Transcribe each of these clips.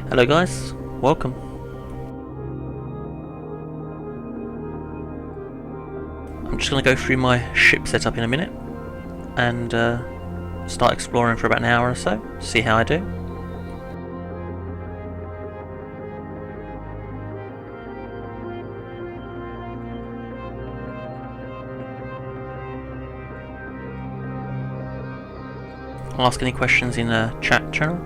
Hello guys, welcome. I'm just going to go through my ship setup in a minute and start exploring for about an hour or so, see how I do. I'll ask any questions in the chat channel.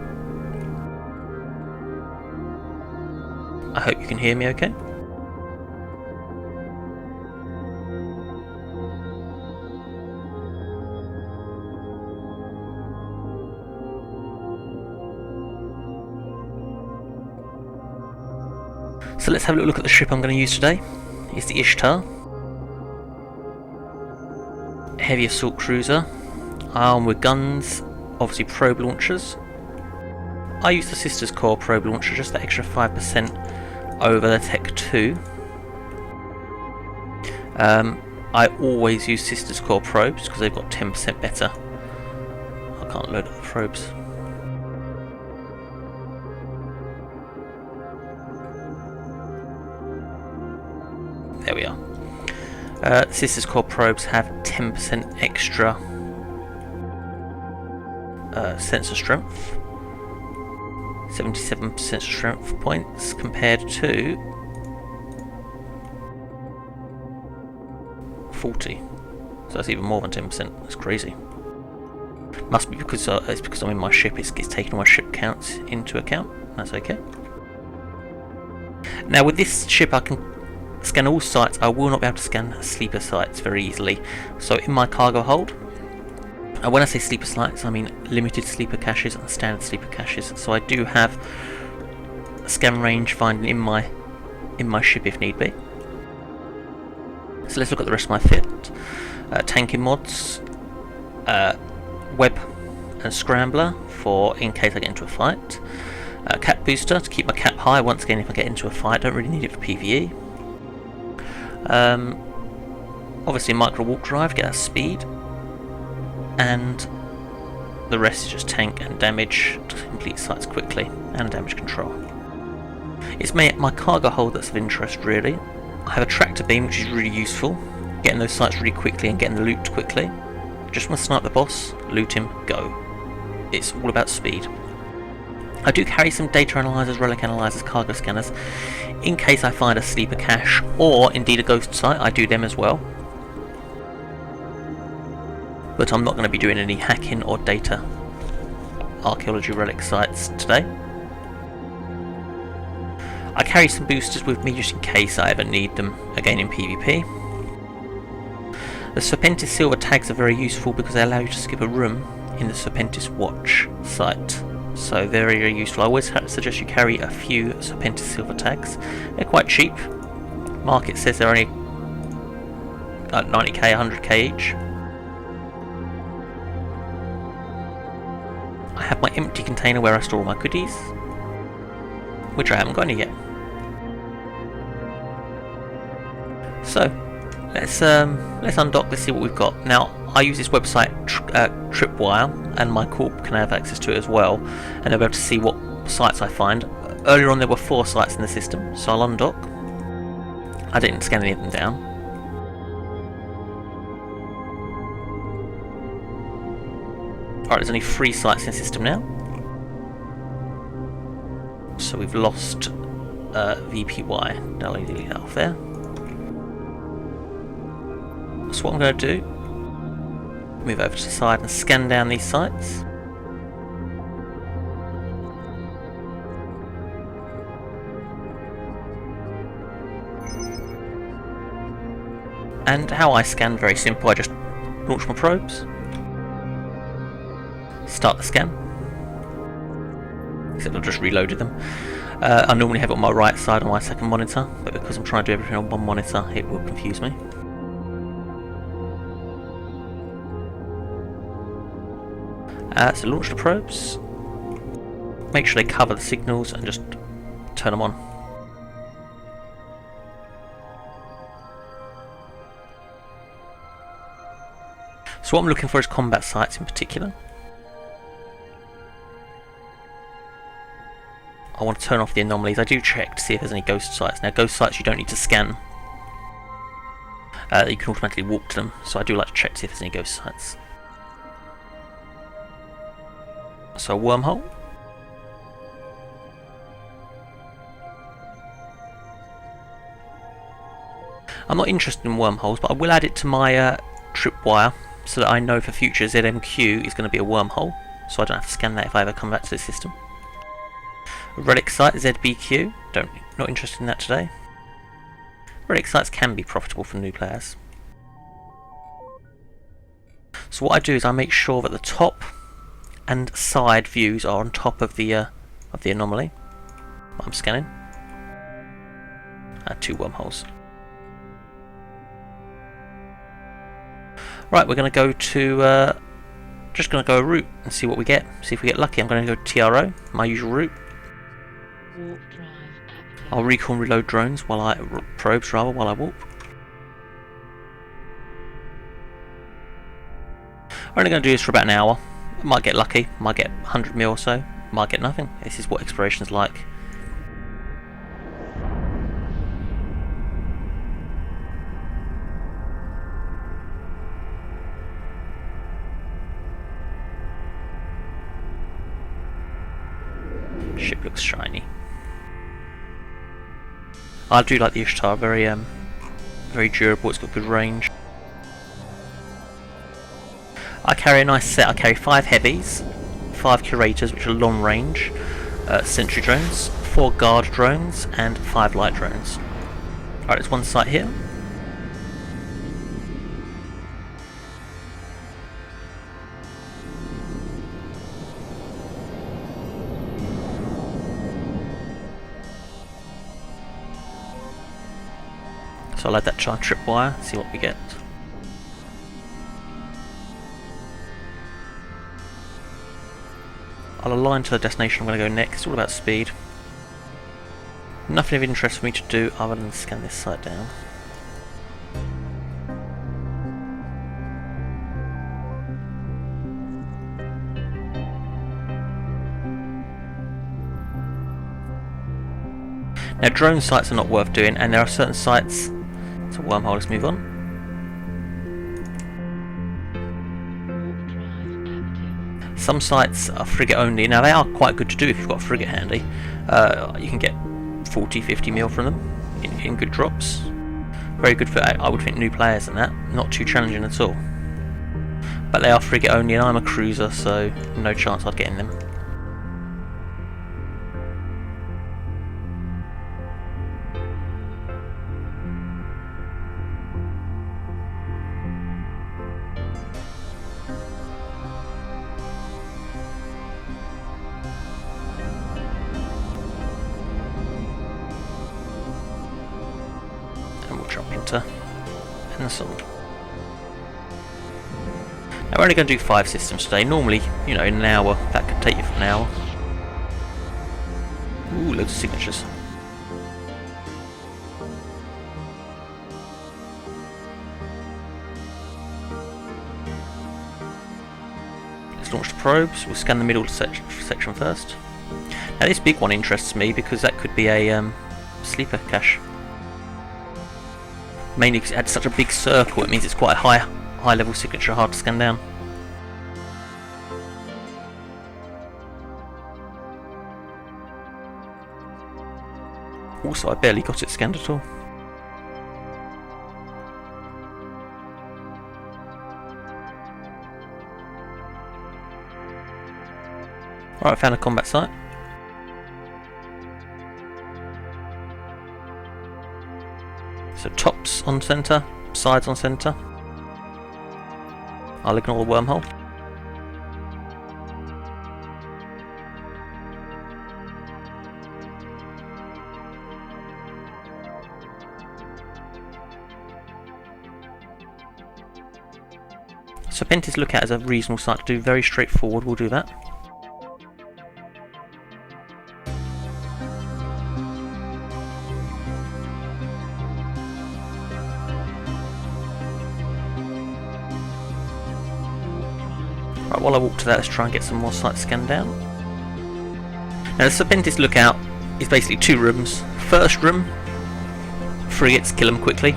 I hope you can hear me okay. So let's have a little look at the ship I'm going to use today. It's the Ishtar. Heavy assault cruiser, armed with guns, obviously probe launchers. I use the Sisters Core probe launcher, just that extra 5% over the Tech 2. I always use Sisters Core probes because they've got 10% better. I can't load up the probes. There we are. Sisters Core probes have 10% extra sensor strength, 77% strength points compared to 40. So that's even more than 10%. That's crazy. Must be because it's because I'm in my ship. It's taking all my ship counts into account. That's okay. Now with this ship, I can scan all sites. I will not be able to scan sleeper sites very easily. So in my cargo hold, and when I say sleeper sites, I mean limited sleeper caches and standard sleeper caches. So I do have a scan range finding in my ship if need be. So let's look at the rest of my fit. Tanking mods, web and scrambler for in case I get into a fight. Cap booster to keep my cap high once again if I get into a fight. Don't really need it for PvE. Obviously micro warp drive, get that speed. And the rest is just tank and damage to complete sites quickly, and damage control. It's my cargo hold that's of interest really. I have a tractor beam which is really useful, getting those sites really quickly and getting the loot quickly. Just want to snipe the boss, loot him, go. It's all about speed. I do carry some data analyzers, relic analyzers, cargo scanners, in case I find a sleeper cache or indeed a ghost site. I do them as well. But I'm not going to be doing any hacking or data archaeology relic sites today. I carry some boosters with me just in case I ever need them again in PvP. The Serpentis silver tags are very useful because they allow you to skip a room in the Serpentis Watch site. So very, very useful. I always suggest you carry a few Serpentis silver tags. They're quite cheap. Market says they're only 90k, 100k each. I have my empty container where I store all my goodies, which I haven't got any yet. So let's undock. Let's see what we've got. Now I use this website Tripwire, and my corp can have access to it as well, and they'll be able to see what sites I find. Earlier on there were 4 sites in the system, so I'll undock. I didn't scan any of them down. Alright, there's only 3 sites in the system now. So we've lost VPY. I'll delete that off there. So what I'm going to do, move over to the side and scan down these sites. And how I scan, very simple. I just launch my probes, start the scan, except I've just reloaded them. I normally have it on my right side on my second monitor, but because I'm trying to do everything on one monitor, it will confuse me. So launch the probes, make sure they cover the signals and just turn them on. So what I'm looking for is combat sites in particular. I want to turn off the anomalies. I do check to see if there's any ghost sites. Now ghost sites you don't need to scan. You can automatically walk to them, so I do like to check to see if there's any ghost sites. So a wormhole. I'm not interested in wormholes, but I will add it to my tripwire so that I know for future ZMQ is going to be a wormhole, so I don't have to scan that if I ever come back to this system. A relic site, ZBQ, not interested in that today. Relic sites can be profitable for new players. So what I do is I make sure that the top and side views are on top of the anomaly I'm scanning. 2 wormholes. Right, we're going to go to just going to go a route and see what we get. See if we get lucky. I'm going to go TRO, my usual route. I'll recall and reload drones while probes rather while I walk. I'm only going to do this for about an hour. Might get lucky, might get 100 mil or so, might get nothing. This is what exploration's like. Ship looks shiny. I do like the Ishtar, very durable, it's got good range. I carry a nice set. I carry 5 heavies, 5 curators which are long range, sentry drones, 4 guard drones and 5 light drones. Alright, there's one site here. So I'll add that to our tripwire, see what we get. I'll align to the destination I'm going to go next. It's all about speed. Nothing of interest for me to do other than scan this site down. Now drone sites are not worth doing, and there are certain sites. It's a wormhole, let's move on. Some sites are frigate only. Now they are quite good to do if you've got a frigate handy. You can get 40-50 mil from them in good drops. Very good for, I would think, new players and that. Not too challenging at all. But they are frigate only and I'm a cruiser, so no chance I'd get in them. And so now we're only going to do 5 systems today. Normally, you know, in an hour, that could take you for an hour. Ooh, loads of signatures. Let's launch the probes. We'll scan the middle section first. Now this big one interests me because that could be a sleeper cache. Mainly because it had such a big circle, it means it's quite a high level signature, hard to scan down. Also, I barely got it scanned at all. Alright, I found a combat site. So tops on centre, sides on centre. I'll ignore the wormhole. Serpentis Lookout is a reasonable site to do, very straightforward, we'll do that. Right, while I walk to that, let's try and get some more sites scanned down. Now the Serpentis Lookout is basically 2 rooms. First room, frigates, kill them quickly.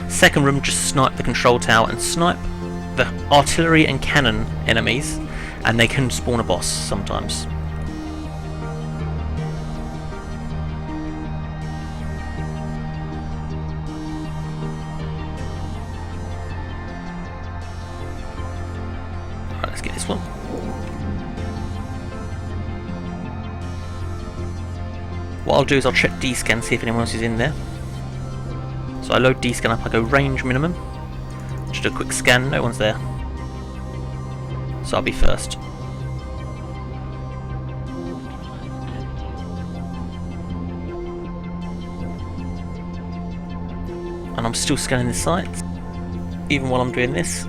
Second room, just snipe the control tower and snipe the artillery and cannon enemies, and they can spawn a boss sometimes. Alright, let's get this one. What I'll do is I'll check D-scan, see if anyone else is in there. So I load D-scan up, I go range minimum. Just do a quick scan, no one's there. So I'll be first. And I'm still scanning the sites, even while I'm doing this.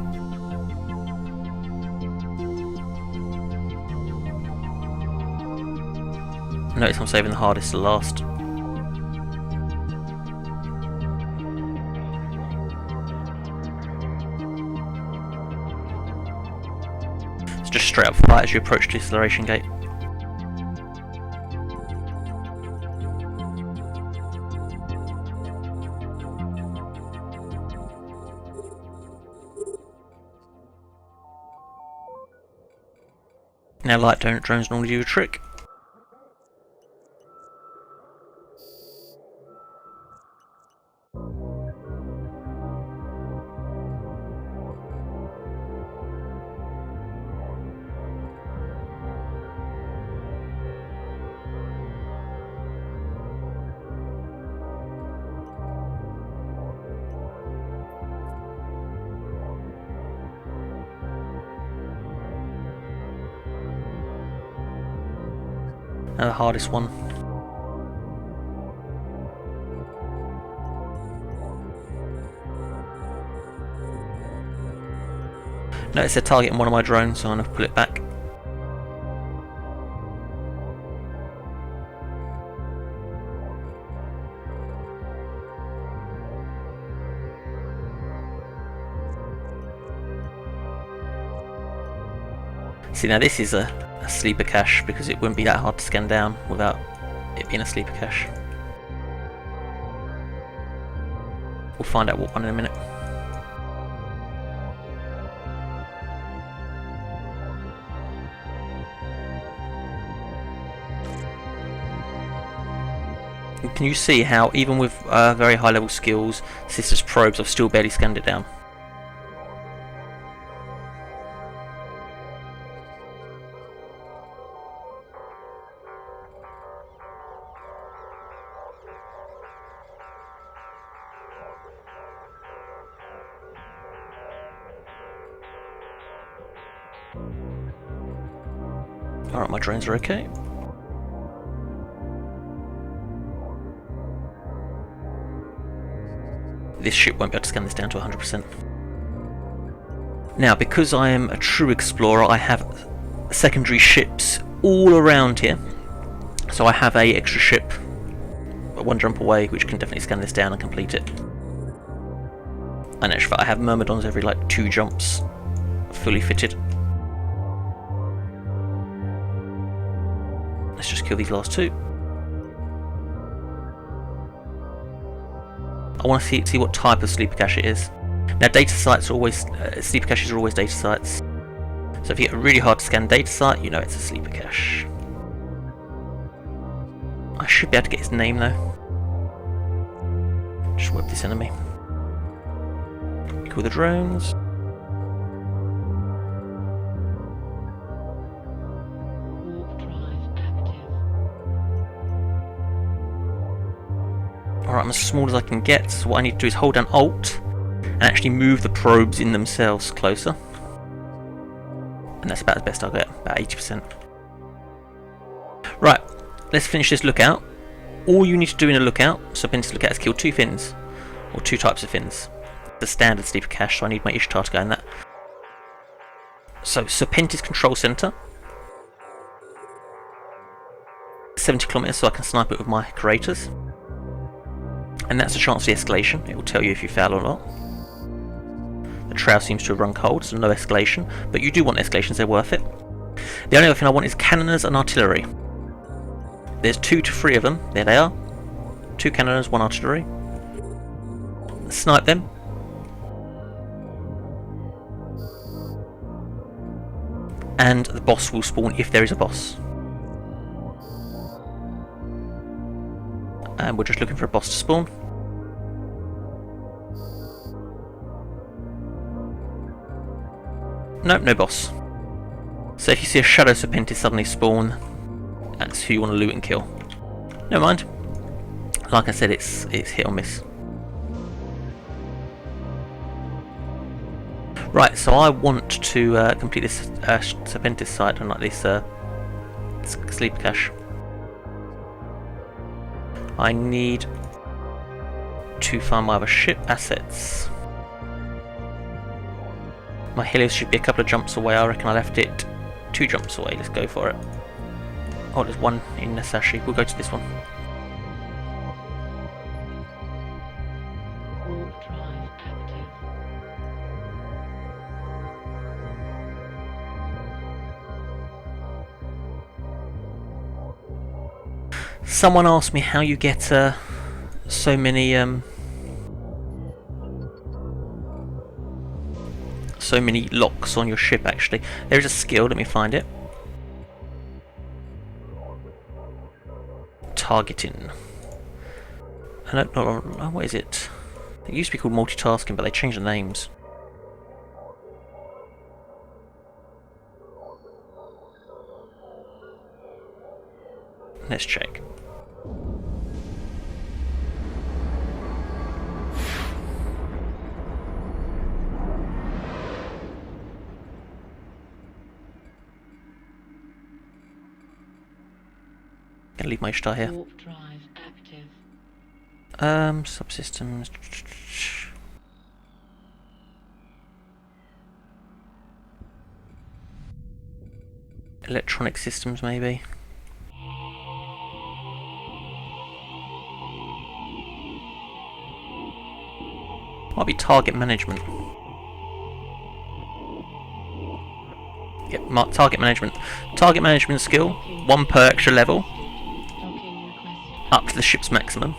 Notice I'm saving the hardest to last. It's just straight up fight as you approach the acceleration gate. Now light drones normally do a trick. Now the hardest one. Notice they're targeting one of my drones, so I'm going to pull it back. See, now this is a sleeper cache because it wouldn't be that hard to scan down without it being a sleeper cache. We'll find out what one in a minute. And can you see how even with very high level skills, Sister's probes, I've still barely scanned it down? Alright, my drones are okay. This ship won't be able to scan this down to 100%. Now, because I am a true explorer, I have secondary ships all around here. So I have a extra ship, one jump away, which can definitely scan this down and complete it. And actually, I have Myrmidons every like 2 jumps, fully fitted. Let's just kill these last 2. I want to see what type of sleeper cache it is. Now, data sites are always sleeper caches are always data sites. So if you get a really hard to scan data site, you know it's a sleeper cache. I should be able to get his name though. Just whip this enemy. Kill the drones. Alright, I'm as small as I can get, so what I need to do is hold down Alt and actually move the probes in themselves closer. And that's about as best I'll get, about 80%. Right, let's finish this lookout. All you need to do in a lookout, Serpentis Lookout, is kill 2 fins, or 2 types of fins. The standard sleeper cache, so I need my Ishtar to go in that. So, Serpentis Control Center. 70 kilometers, so I can snipe it with my creators. And that's a chance for the escalation. It will tell you if you fail or not. The trail seems to have run cold, so no escalation. But you do want escalations, they're worth it. The only other thing I want is cannoners and artillery. There's 2 to 3 of them. There they are. 2 cannons, 1 artillery. Snipe them. And the boss will spawn if there is a boss. And we're just looking for a boss to spawn. Nope, no boss. So if you see a Shadow Serpentis suddenly spawn, that's who you want to loot and kill. Never mind. Like I said, it's hit or miss. Right, so I want to complete this Serpentis site, unlike this sleeper cache. I need to find my other ship assets. My Helios should be a couple of jumps away. I reckon I left it 2 jumps away. Let's go for it. Oh, there's one in Nasashi. We'll go to this one. Someone asked me how you get so many locks on your ship. Actually, there is a skill. Let me find it. Targeting. No, what is it? It used to be called multitasking, but they changed the names. Let's check. Gonna leave my Ishtar here. Warp drive active. Subsystems. Electronic systems, maybe. Might be target management. Yep, target management. Target management skill, 1 per extra level. Up to the ship's maximum.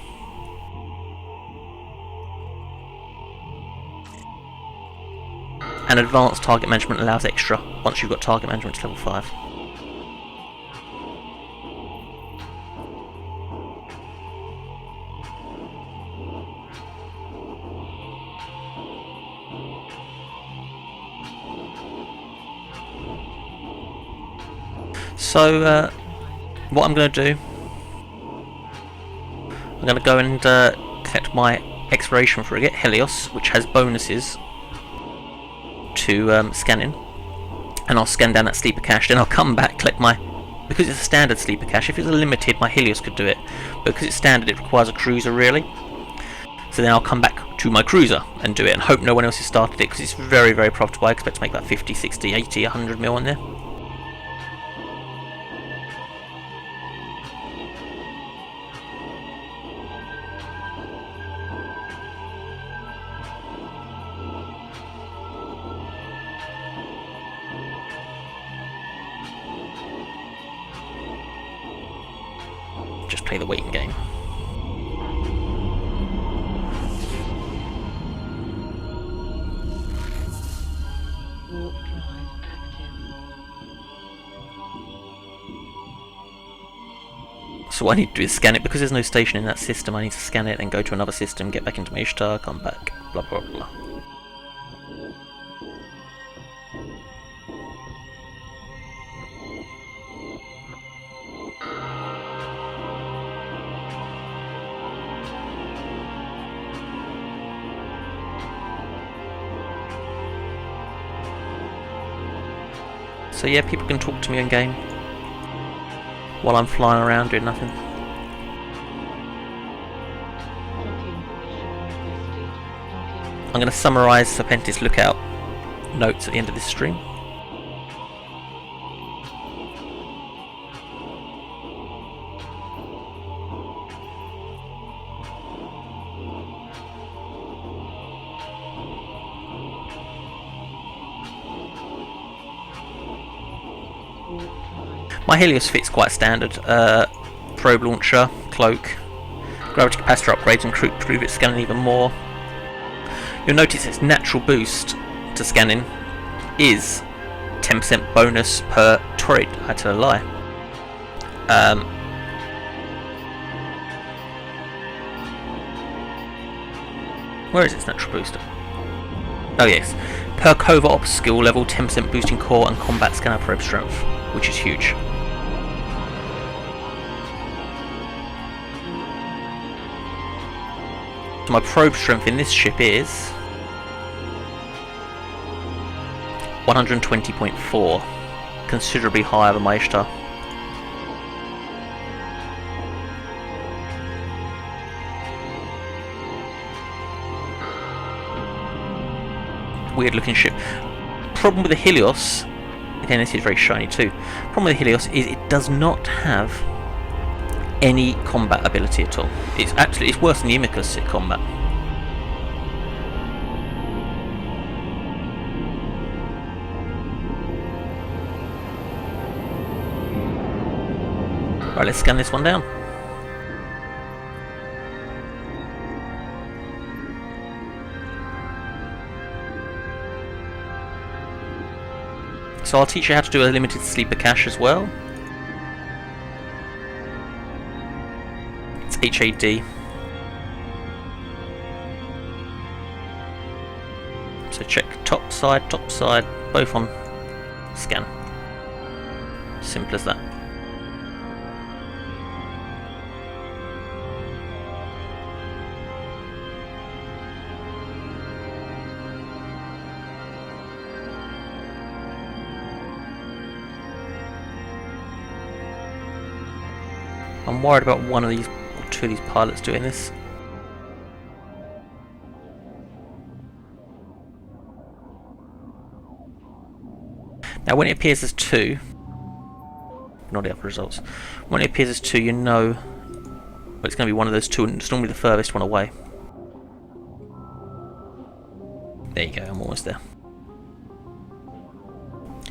And advanced target management allows extra once you've got target management to level 5. So, what I'm going to do, I'm going to go and collect my exploration frigate, Helios, which has bonuses to scanning, and I'll scan down that sleeper cache, then I'll come back, collect my, because it's a standard sleeper cache. If it's a limited, my Helios could do it, but because it's standard it requires a cruiser really, so then I'll come back to my cruiser and do it, and hope no one else has started it, because it's very, very profitable. I expect to make about 50, 60, 80, 100 mil on there. Just play the waiting game. Warp drive active. So what I need to do is scan it, because there's no station in that system. I need to scan it and go to another system, get back into my Ishtar, come back, blah blah blah. So yeah, people can talk to me in game while I'm flying around doing nothing. I'm going to summarise Serpentis Lookout notes at the end of this stream. My Helios fit's quite standard. probe launcher, cloak, gravity capacitor upgrades improve its scanning even more. You'll notice its natural boost to scanning is 10% bonus per trade. I tell a lie. Where is its natural booster? Oh yes, per covert ops skill level, 10% boosting core and combat scanner probe strength, which is huge. So my probe strength in this ship is 120.4, considerably higher than my Ishtar. Weird looking ship. Problem with the Helios, again this is very shiny too, problem with the Helios is it does not have any combat ability at all. It's worse than the Imicus at combat. Right, let's scan this one down. So I'll teach you how to do a limited sleeper cache as well. It's HAD. So check top side, both on scan. Simple as that. I'm worried about one of these, or two of these pilots doing this. Now when it appears as 2, not the other results, when it appears as 2 you know well, it's going to be one of those two, and it's normally the furthest one away. There you go, I'm almost there.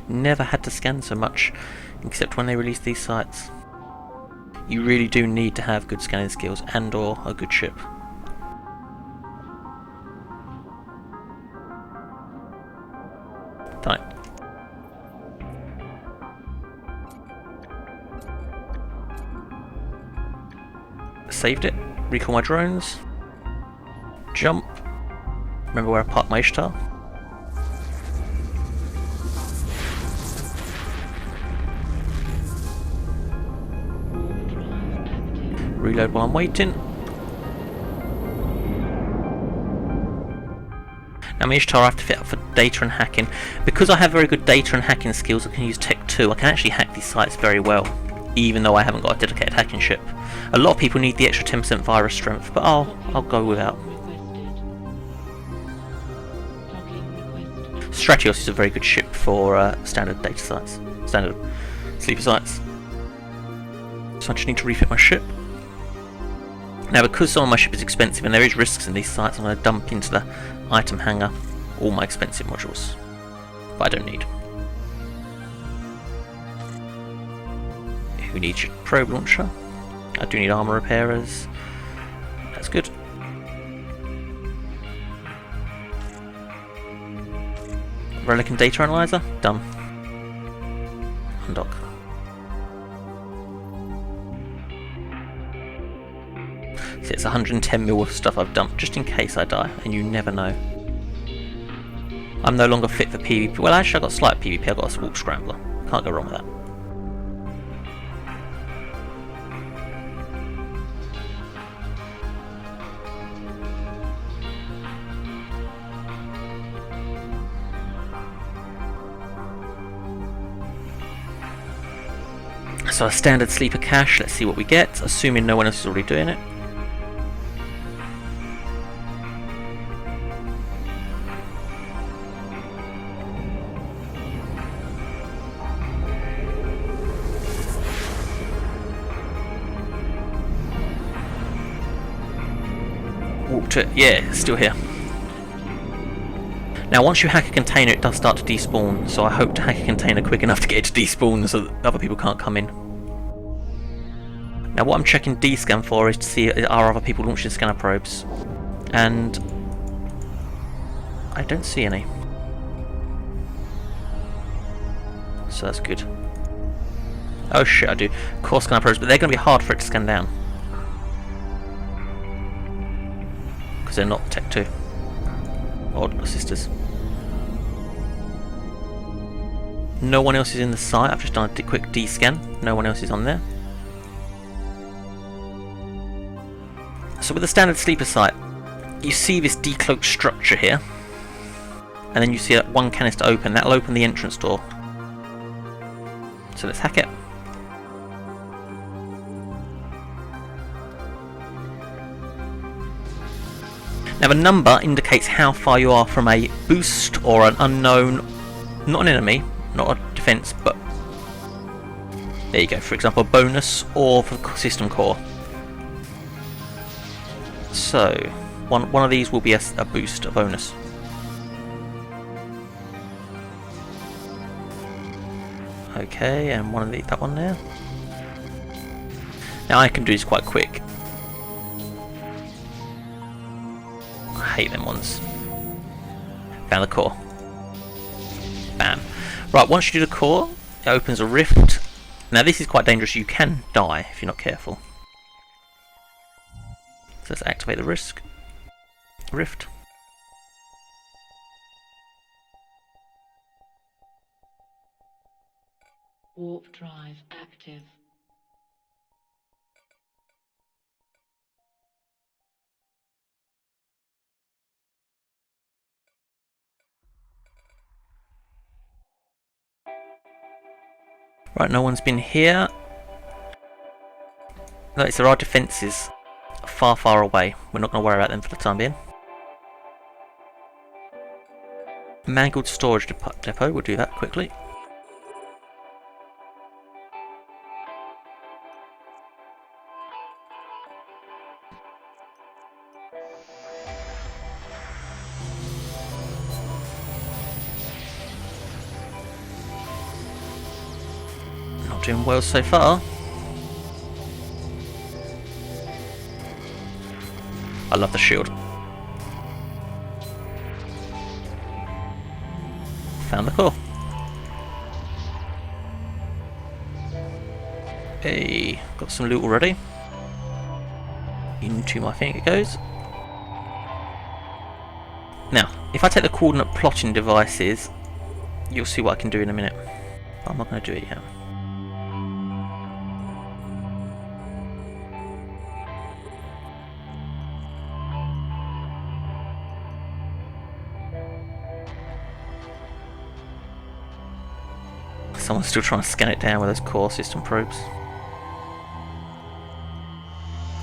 Never had to scan so much, except when they released these sites. You really do need to have good scanning skills and or a good ship. Right. Saved it. Recall my drones. Jump. Remember where I parked my Ishtar. Reload while I'm waiting. Now my Ishtar I have to fit up for data and hacking. Because I have very good data and hacking skills, I can use Tech 2. I can actually hack these sites very well, even though I haven't got a dedicated hacking ship. A lot of people need the extra 10% virus strength, but I'll go without. Stratios is a very good ship for standard data sites, standard sleeper sites. So I just need to refit my ship. Now because some of my ship is expensive and there is risks in these sites, I'm going to dump into the item hangar all my expensive modules, but I don't need. Who needs your probe launcher? I do need armor repairers. That's good. Relic and data analyzer? Done. Undock. See, it's 110 mil of stuff I've dumped just in case I die, and you never know. I'm no longer fit for PvP. Well, actually, I've got slight PvP. I've got a warp scrambler. Can't go wrong with that. So a standard sleeper cache, let's see what we get, assuming no one else is already doing it. Walked it, yeah, still here. Now once you hack a container it does start to despawn, so I hope to hack a container quick enough to get it to despawn so that other people can't come in. Now what I'm checking D-scan for is to see are other people launching scanner probes, and I don't see any, so that's good. Oh shit, I do. Core scanner probes, but they're going to be hard for it to scan down because they're not Tech 2 or sisters. No one else is in the site. I've just done a quick D-scan. No one else is on there. So with the standard sleeper site, you see this decloaked structure here, and then you see that one canister open. That'll open the entrance door. So let's hack it. Now the number indicates how far you are from a boost or an unknown, not an enemy, not a defense, but there you go, for example a bonus or for the system core. So one of these will be a boost, a bonus. Okay, and one of that one there. Now I can do this quite quick. I hate them ones. Found the core. Bam. Right, once you do the core, it opens a rift. Now this is quite dangerous, you can die if you're not careful. So let's activate the rift. Warp drive active. Right, no one's been here. Notice there are defences far away. We're not going to worry about them for the time being. Mangled storage depot, we'll do that quickly. Not doing well so far. I love the shield. Found the core. Hey, got some loot already. Into my thing it goes. Now, if I take the coordinate plotting devices, you'll see what I can do in a minute. But I'm not going to do it yet. Someone's still trying to scan it down with those core system probes.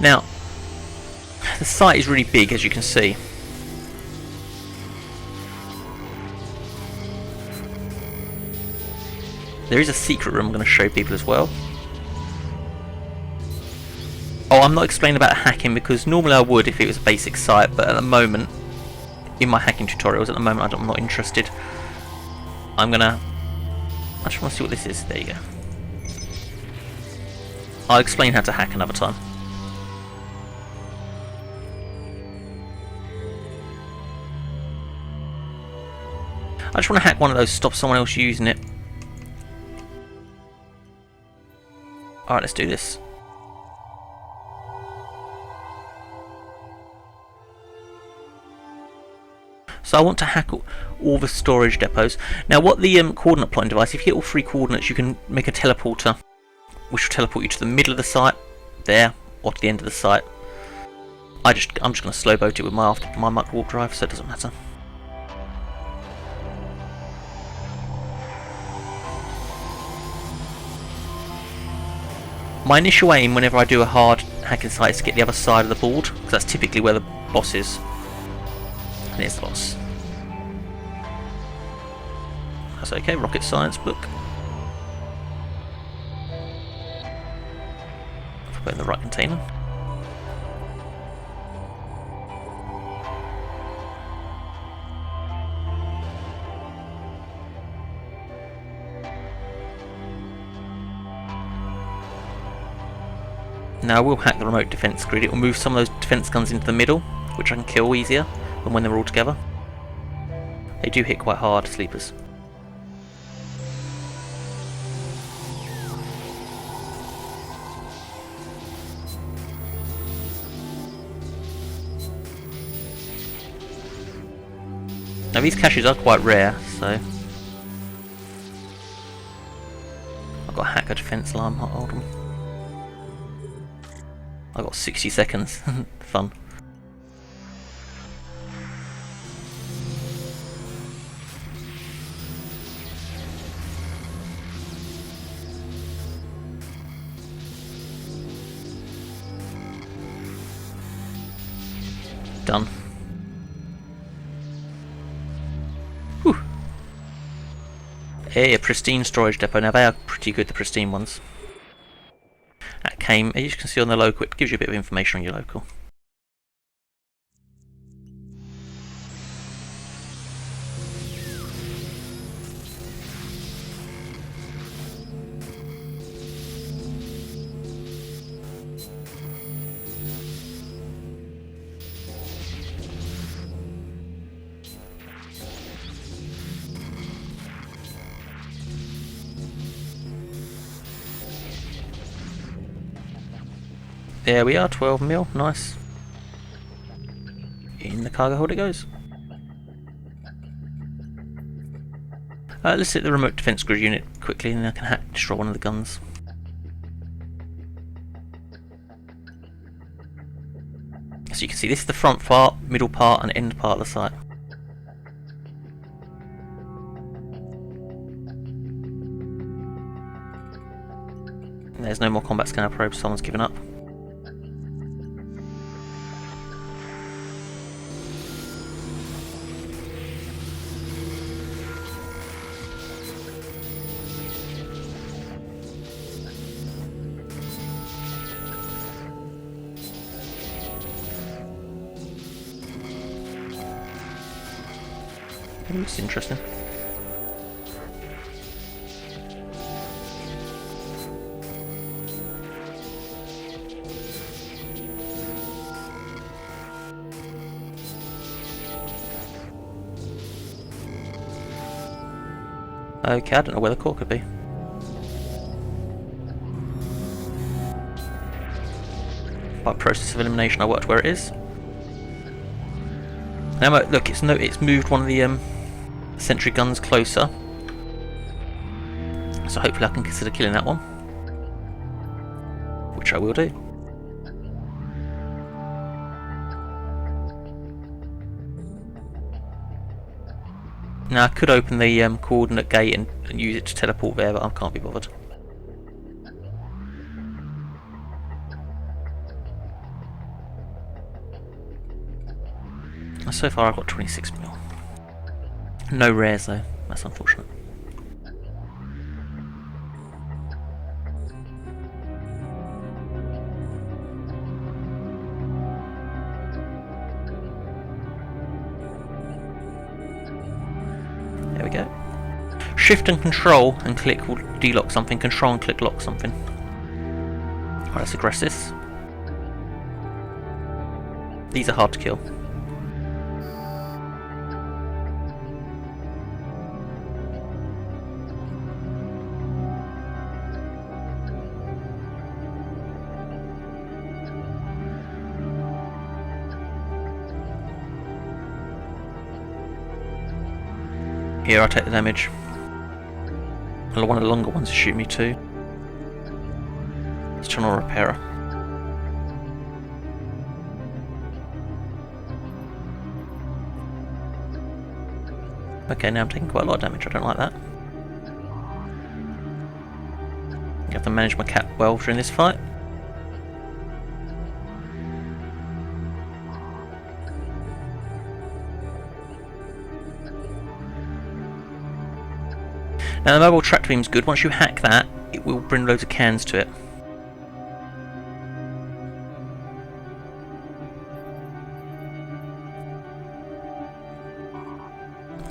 Now, the site is really big, as you can see. There is a secret room I'm going to show people as well. Oh, I'm not explaining about hacking because normally I would if it was a basic site, but at the moment, in my hacking tutorials, at the moment I'm not interested. I just want to see what this is. There you go. I'll explain how to hack another time. I just want to hack one of those, stop someone else using it. Alright, let's do this. So I want to hack all the storage depots. Now what the coordinate plotting device, if you get all three coordinates you can make a teleporter which will teleport you to the middle of the site, there, or to the end of the site. I'm just going to slow boat it with my micro warp drive, so it doesn't matter. My initial aim whenever I do a hard hacking site is to get the other side of the board, because that's typically where the boss is. And there's the boss. That's okay, rocket science book. Put it in the right container. Now I will hack the remote defense grid. It will move some of those defense guns into the middle, which I can kill easier than when they're all together. They do hit quite hard, sleepers. Now these caches are quite rare, so I've got to hack a defense alarm. Hold on. I've got 60 seconds. Fun. Done. Whew. Hey, a pristine storage depot. Now they are pretty good, the pristine ones. That came, as you can see on the local, it gives you a bit of information on your local. There we are, 12 mil, nice. In the cargo hold it goes. Let's hit the remote defense grid unit quickly and I can destroy one of the guns. So you can see this is the front part, middle part and end part of the site. And there's no more combat scanner probes, someone's given up. It's interesting. Okay, I don't know where the core could be. By process of elimination, I worked where it is. Now look, it's moved one of the sentry guns closer, so hopefully I can consider killing that one, which I will do. Now I could open the coordinate gate and use it to teleport there, but I can't be bothered. So far I've got 26 mil. No rares though, that's unfortunate. There we go. Shift and control and click will delock something, control and click lock something. Alright, let's aggress this. These are hard to kill. Here, I'll take the damage. One of the longer ones to shoot me too. Let's turn on a repairer. Okay, now I'm taking quite a lot of damage, I don't like that. I have to manage my cat well during this fight. Now the mobile tractor beam's good. Once you hack that, it will bring loads of cans to it.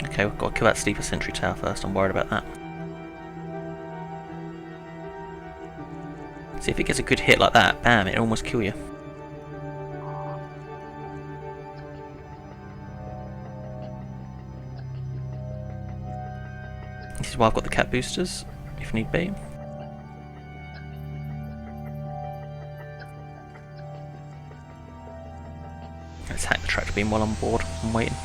Okay, we've got to kill that sleeper sentry tower first. I'm worried about that. It's See, if it gets a good hit like that, bam, it'll almost kill you. This is why I've got the cat boosters, if need be. Let's hack the tractor beam while I'm bored and waiting.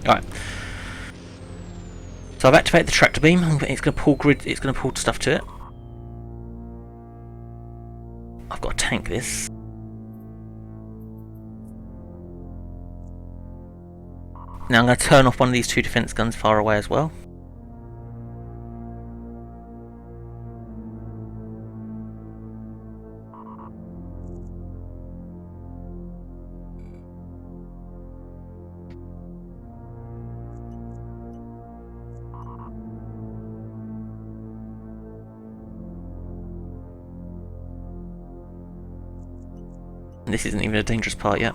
Alright. So I've activated the tractor beam. It's going to pull grid. It's going to pull stuff to it. I've got to tank this. Now I'm going to turn off one of these 2 defense guns far away as well. This isn't even a dangerous part yet.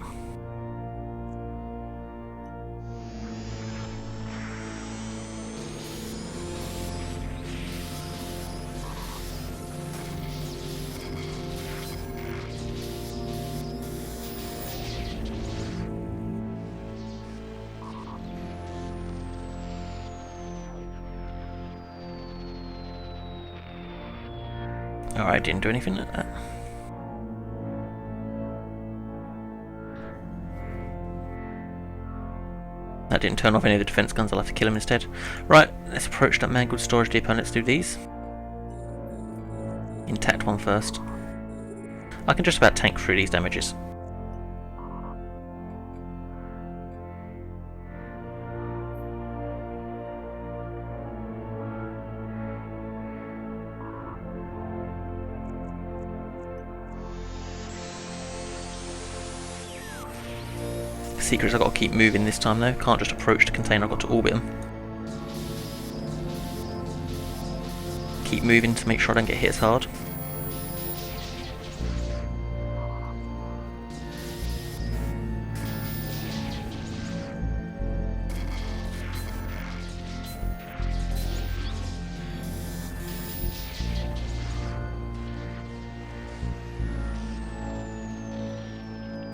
Alright, didn't do anything like that. That didn't turn off any of the defense guns, I'll have to kill him instead. Right, let's approach that Mangled storage depot and let's do these. Intact one first. I can just about tank through these damages. Secrets I've got to keep moving this time though, can't just approach the container, I've got to orbit them. Keep moving to make sure I don't get hit as hard.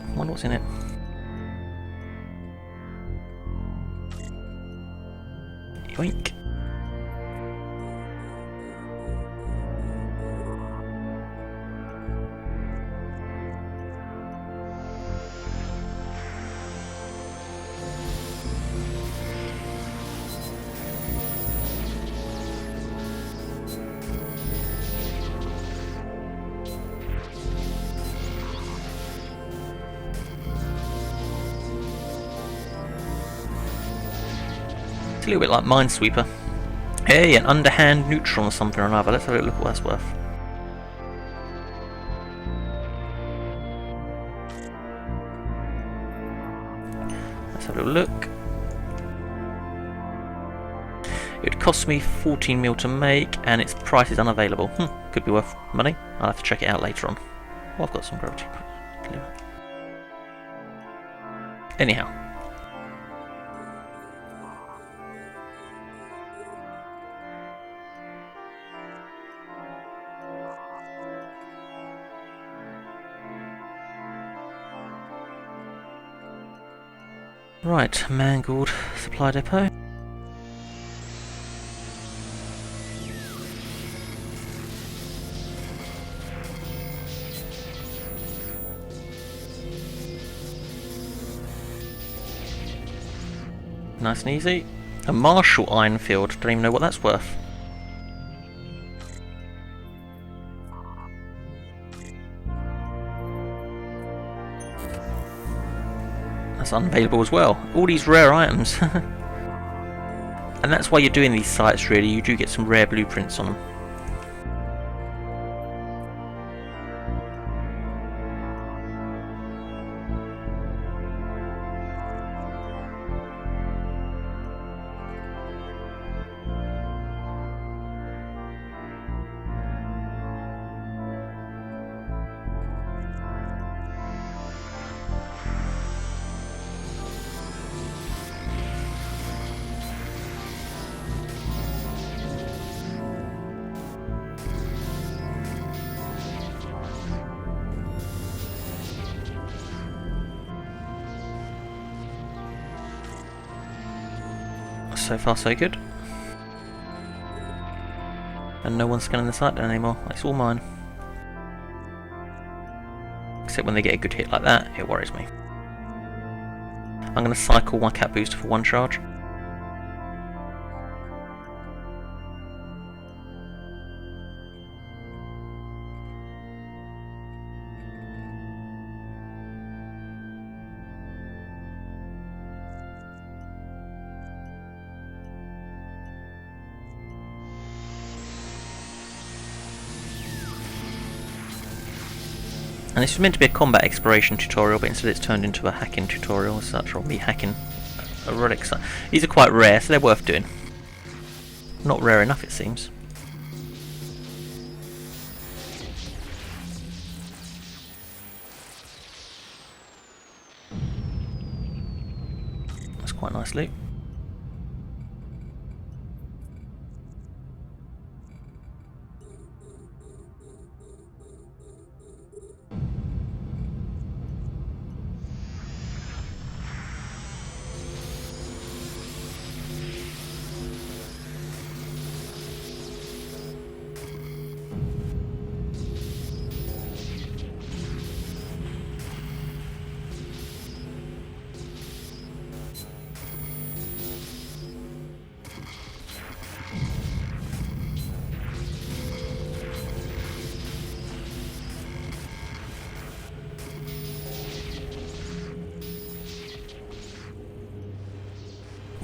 I wonder what's in it. Yoink. It's a little bit like Minesweeper. Hey, an underhand neutron or something or another. Let's have a look what that's worth. Let's have a little look. It would cost me 14 mil to make, and its price is unavailable. Could be worth money. I'll have to check it out later on. Oh, I've got some gravity. Anyhow. Right, Mangled supply depot. Nice and easy. A Marshall iron field, don't even know what that's worth. That's unavailable as well. All these rare items. And that's why you're doing these sites really, you do get some rare blueprints on them. So far so good. And no one's scanning the site down anymore, it's all mine. Except when they get a good hit like that, it worries me. I'm going to cycle my cat booster for 1 charge. And this was meant to be a combat exploration tutorial, but instead it's turned into a hacking tutorial as such, or me hacking a relic site. These are quite rare, so they're worth doing. Not rare enough, it seems. That's quite nice loot.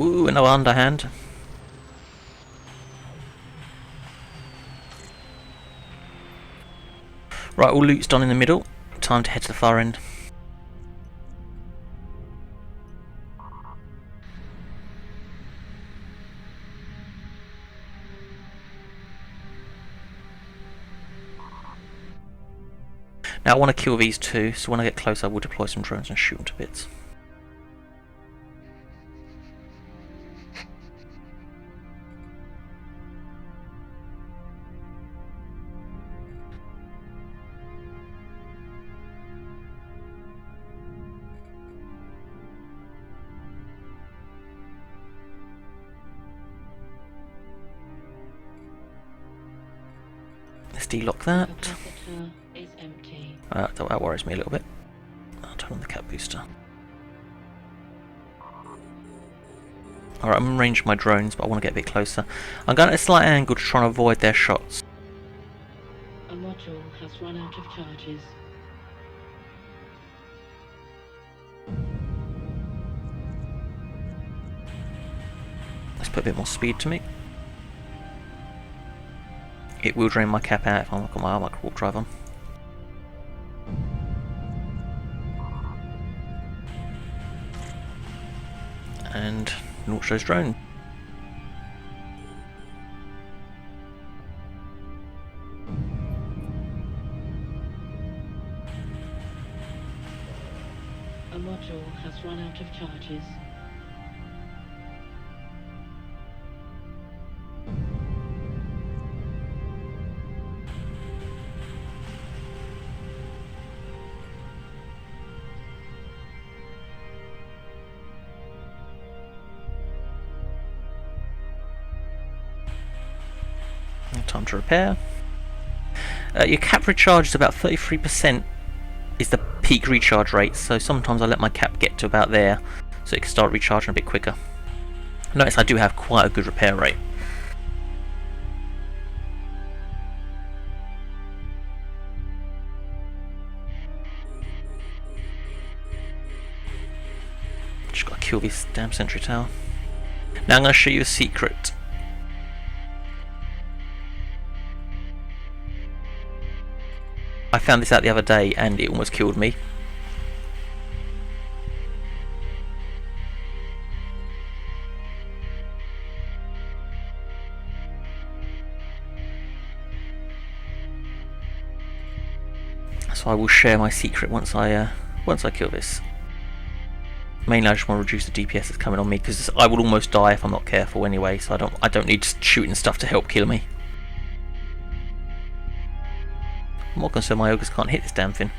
Ooh, another underhand. Right, all loot's done in the middle. Time to head to the far end. Now I want to kill these two, so when I get close I will deploy some drones and shoot them to bits. Let's delock that. Is empty. That worries me a little bit. I'll turn on the cat booster. Alright, I'm in range of my drones, but I want to get a bit closer. I'm going at a slight angle to try and avoid their shots. A module has run out of charges. Let's put a bit more speed to me. It will drain my cap out if I've got my armor warp drive on. And launch those drones. A module has run out of charges. Time to repair. Your cap recharge is about 33% is the peak recharge rate, so sometimes I let my cap get to about there so it can start recharging a bit quicker. Notice I do have quite a good repair rate. Just gotta kill this damn sentry tower. Now I'm gonna show you a secret. I found this out the other day and it almost killed me. So I will share my secret once I kill this. Mainly I just want to reduce the DPS that's coming on me, because I will almost die if I'm not careful anyway, so I don't need shooting stuff to help kill me. I'm more concerned my ogres can't hit this damn thing.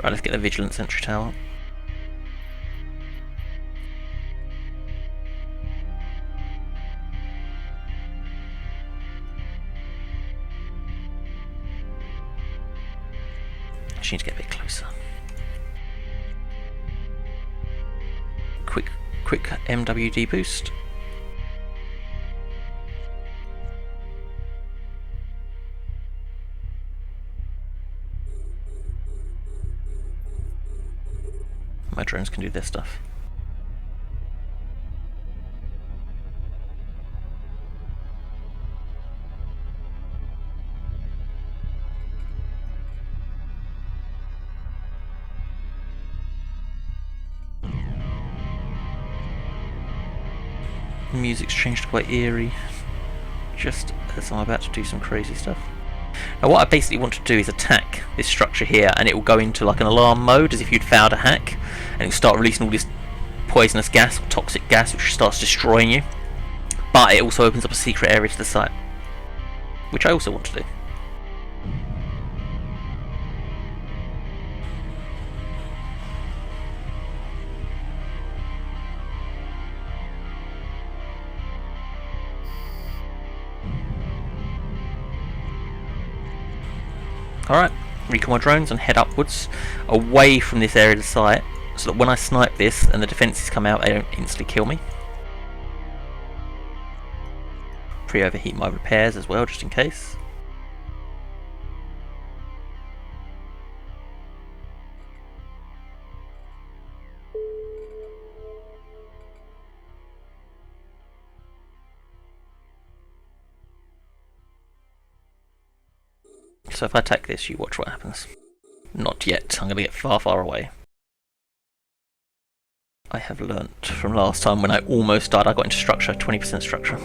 Right, let's get the Vigilant Sentry Tower. I need to get a bit closer. Quick MWD boost. My drones can do their stuff. The music's changed quite eerie, just as I'm about to do some crazy stuff. Now what I basically want to do is attack this structure here, and it will go into like an alarm mode as if you'd fouled a hack, and it will start releasing all this poisonous gas or toxic gas which starts destroying you. But it also opens up a secret area to the site, which I also want to do. Alright, recall my drones and head upwards, away from this area of the site, so that when I snipe this and the defences come out, they don't instantly kill me. Pre-overheat my repairs as well, just in case. So if I attack this, you watch what happens. Not yet, I'm going to get far, far away. I have learnt from last time when I almost died. I got into structure, 20% structure.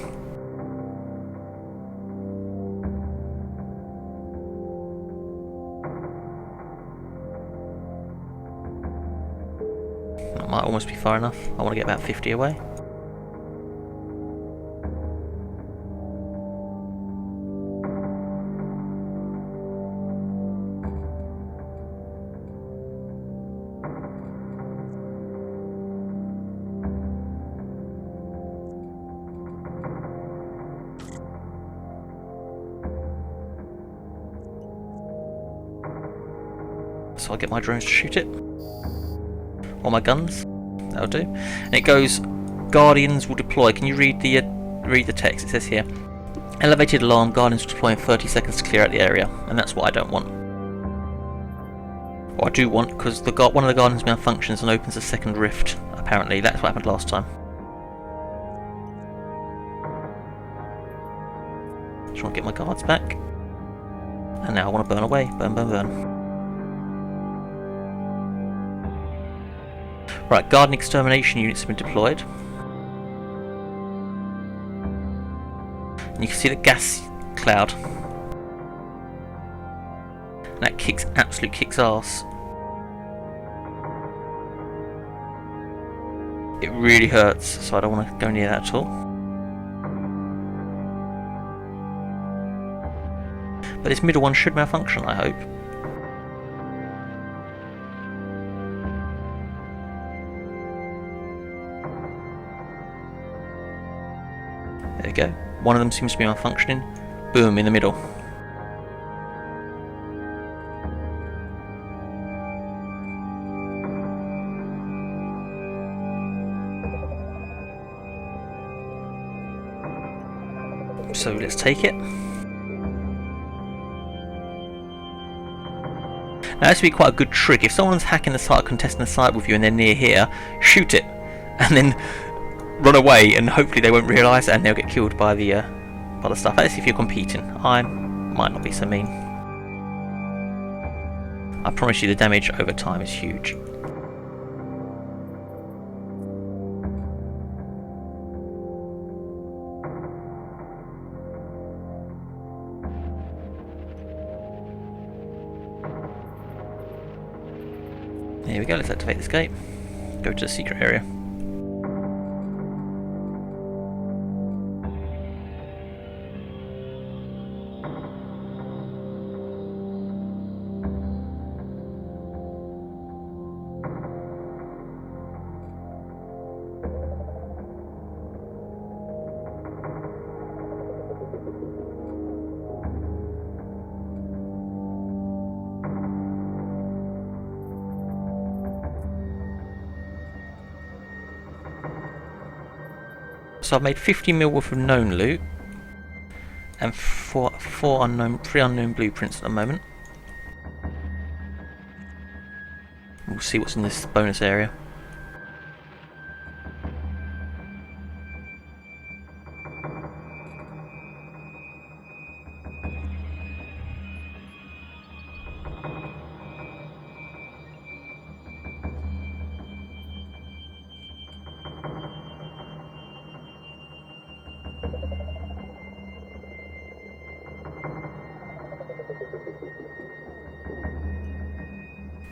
That might almost be far enough. I want to get about 50 away. So I'll get my drones to shoot it. Or my guns. That'll do. And it goes, Guardians will deploy. Can you read the text? It says here, elevated alarm, Guardians will deploy in 30 seconds to clear out the area. And that's what I don't want. Or I do want, because one of the Guardians malfunctions and opens a second rift. Apparently, that's what happened last time. Just want to get my guards back. And now I want to burn away. Burn, burn, burn. Right, Guard and Extermination units have been deployed. And you can see the gas cloud. And that absolute kicks ass. It really hurts, so I don't want to go near that at all. But this middle one should malfunction, I hope. There we go. One of them seems to be malfunctioning. Boom, in the middle. So let's take it. Now this would be quite a good trick. If someone's hacking the site, contesting the site with you and they're near here, shoot it and then run away, and hopefully they won't realise it and they'll get killed by the stuff. That's if you're competing. I might not be so mean. I promise you the damage over time is huge. Here we go, let's activate this gate. Go to the secret area. So I've made 50 mil worth of known loot and three unknown blueprints at the moment. We'll see what's in this bonus area.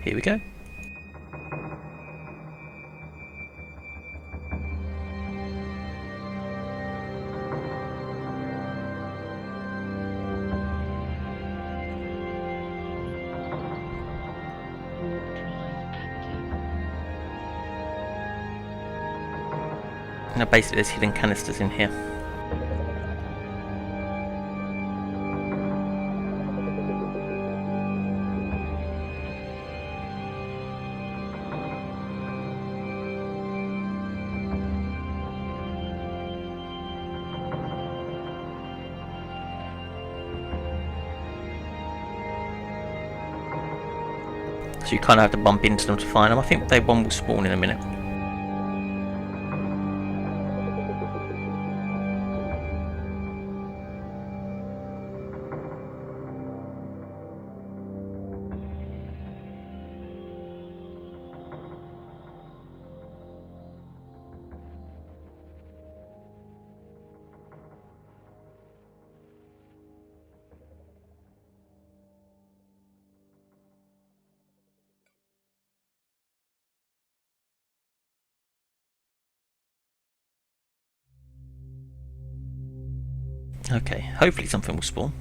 Here we go. Now basically there's hidden canisters in here. So you kind of have to bump into them to find them. I think one will spawn in a minute. Okay, hopefully something will spawn.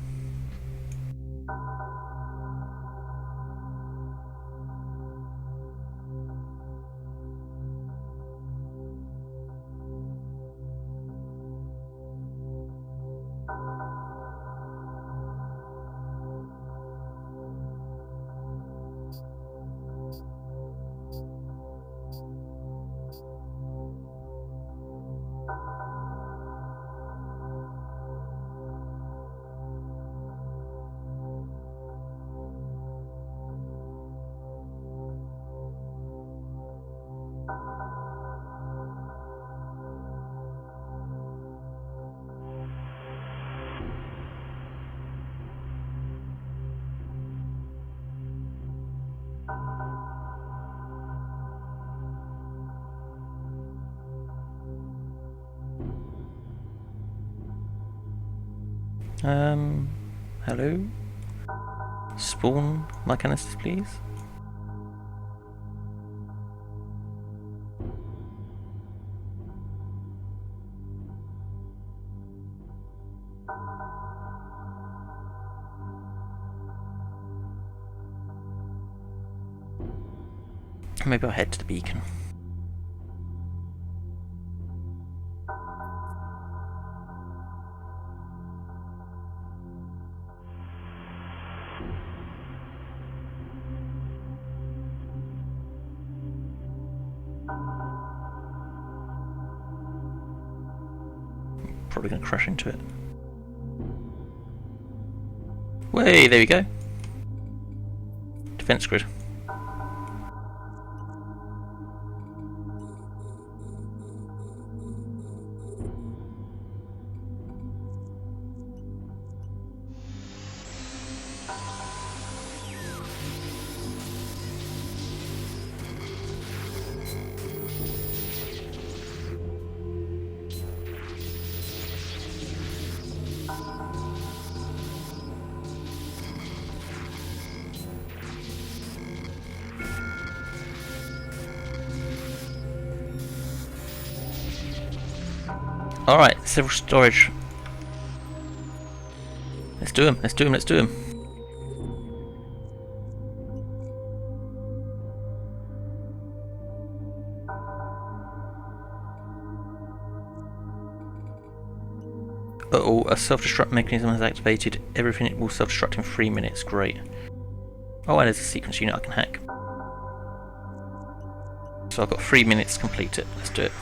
Hello? Spawn my canisters, please. Maybe I'll head to the beacon. Probably going to crash into it. Way, there we go. Defense grid. Alright, civil storage. Let's do him, let's do him, let's do him. Uh-oh, a self-destruct mechanism has activated. Everything will self-destruct in 3 minutes. Great. Oh, and there's a sequence unit I can hack. So I've got 3 minutes to complete it. Let's do it.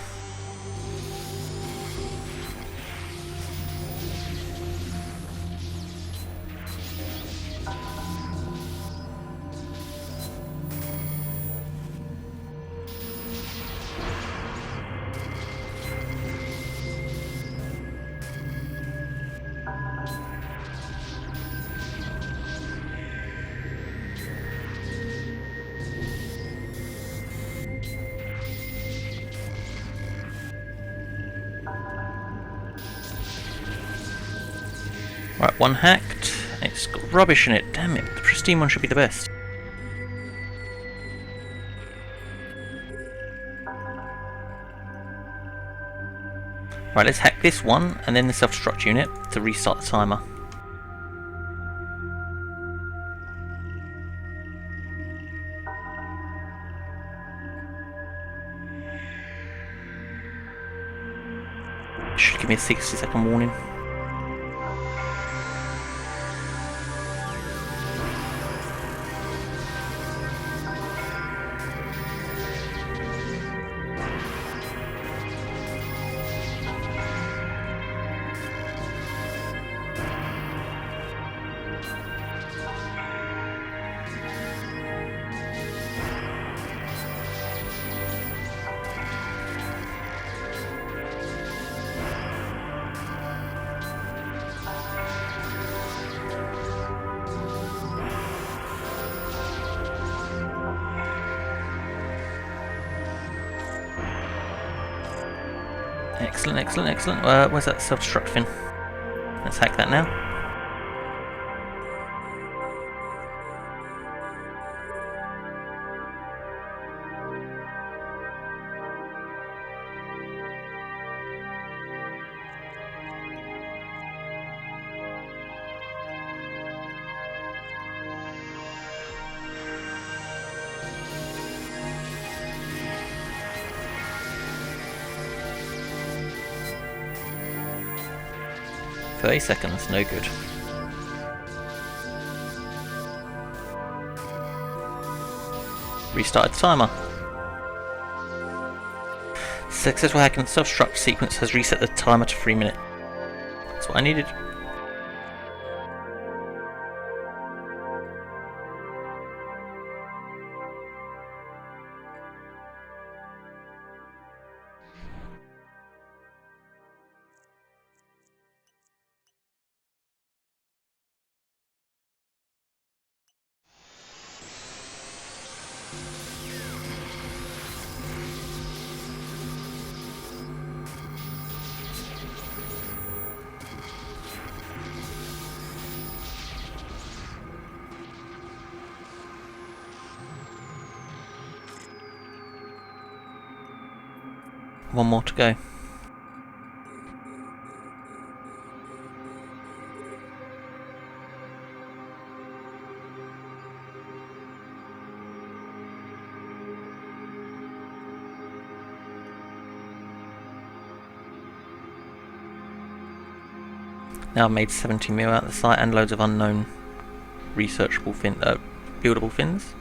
Right, one hacked. It's got rubbish in it. Damn it. The pristine one should be the best. Right, let's hack this one and then the self-destruct unit to restart the timer. Should give me a 60-second warning. Excellent, excellent, excellent. Where's that self-destruct fin? Let's hack that now. Seconds, no good. Restarted timer. Successful hacking the self-destruct sequence has reset the timer to 3 minutes. That's what I needed. One more to go. Now I've made 70 mil out of the site and loads of unknown researchable buildable fins.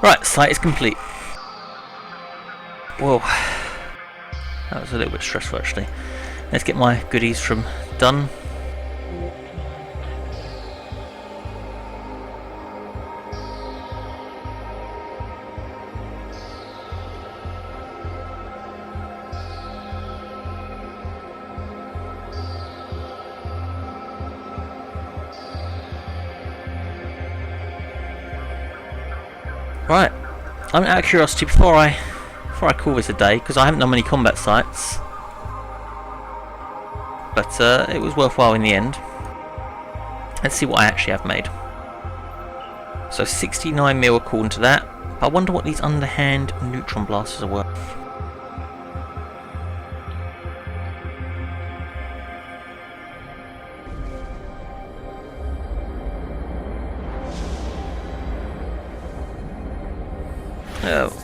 Right, site is complete. Whoa. That was a little bit stressful actually. Let's get my goodies from done. Right, I'm out of curiosity before I call this a day, because I haven't done many combat sites, but it was worthwhile in the end. Let's see what I actually have made. So 69 mil according to that, but I wonder what these underhand neutron blasters are worth.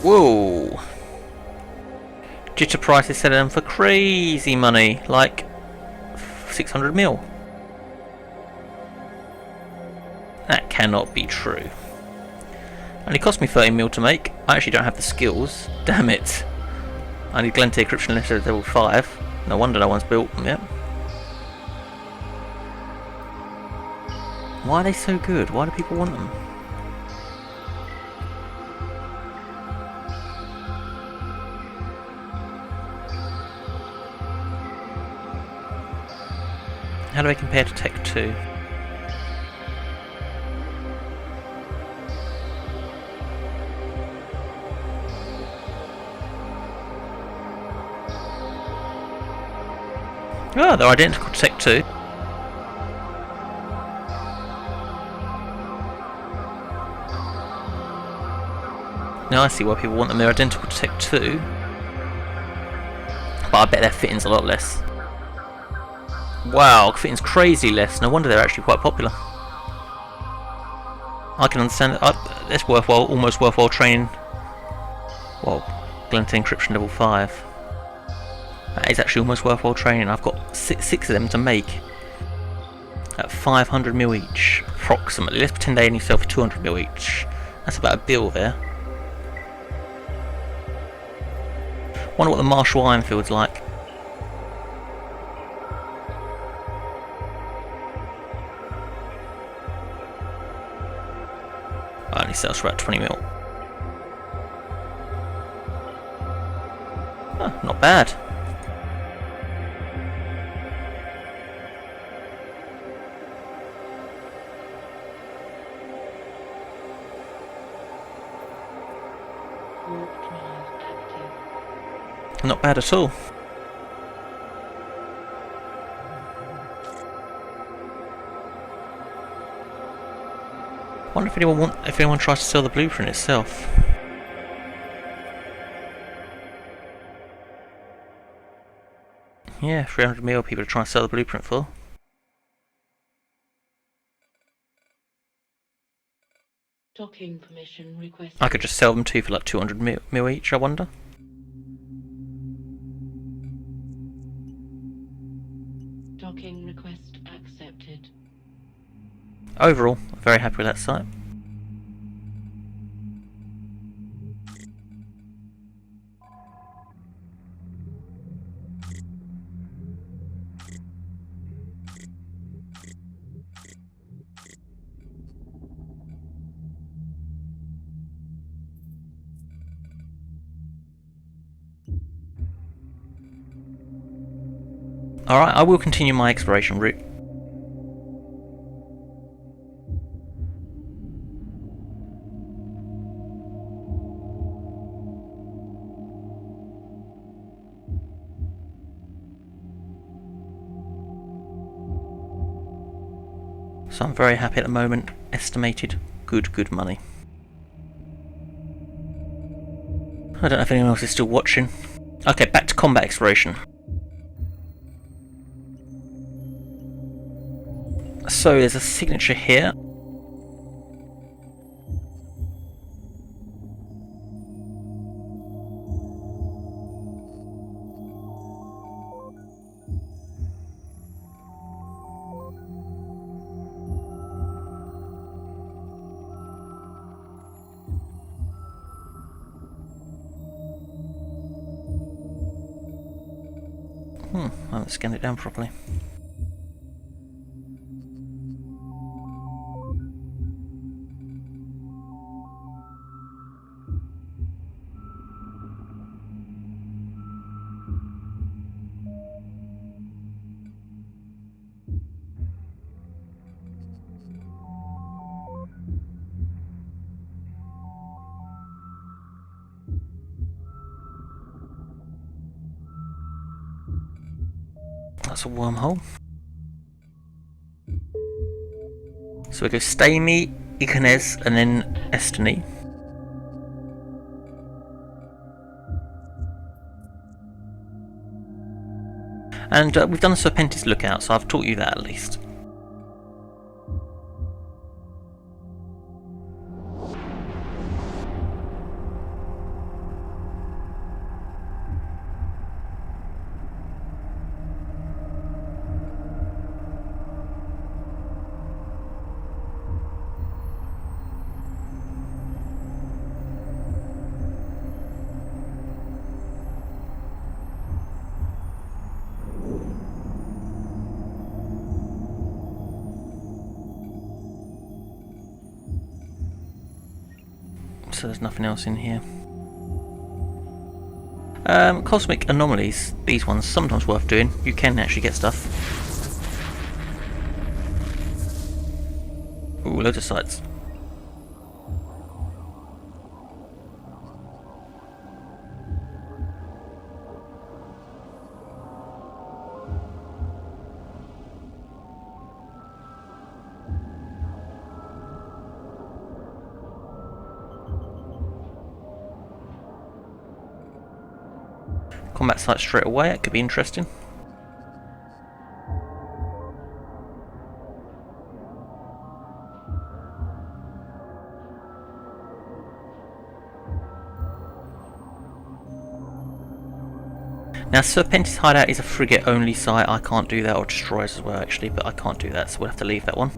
Whoa! Jitter Price is selling them for crazy money, like 600 mil. That cannot be true. Only cost me 30 mil to make. I actually don't have the skills. Damn it! I need Glenn Encryption Letter level 5. No wonder no one's built them yet. Why are they so good? Why do people want them? How do they compare to Tech 2? Oh, they're identical to Tech 2. Now I see why people want them. They're identical to Tech 2. But I bet their fitting's a lot less. Wow, fitting's crazy less. No wonder they're actually quite popular. I can understand that. That's worthwhile, almost worthwhile training. Well, Glenn Encryption level 5. That is actually almost worthwhile training. I've got six of them to make at 500 mil each, approximately. Let's pretend they only sell for 200 mil each. That's about a bill there. Wonder what the Marshall Ironfield's like. Only sells for about 20 mil. Huh, not bad. Not bad at all. Wonder if anyone tries to sell the blueprint itself. Yeah, 300 mil people are trying to sell the blueprint for. Docking permission requested. I could just sell them to you for like 200 mil each, I wonder. Docking request accepted. Overall, I'm very happy with that site. Alright, I will continue my exploration route. So I'm very happy at the moment. Estimated good money. I don't know if anyone else is still watching. Okay, back to combat exploration. So there's a signature here. I haven't scanned it down properly. That's a wormhole. So we go Stamy, Iconez, and then Estony. And we've done the Serpentis Lookout, so I've taught you that at least. So there's nothing else in here. Cosmic anomalies, these ones, sometimes worth doing. You can actually get stuff. Ooh, loads of sites. Combat site straight away, it could be interesting. Now Serpentis Hideout is a frigate only site, I can't do that, or destroyers as well actually, but I can't do that, so we'll have to leave that one.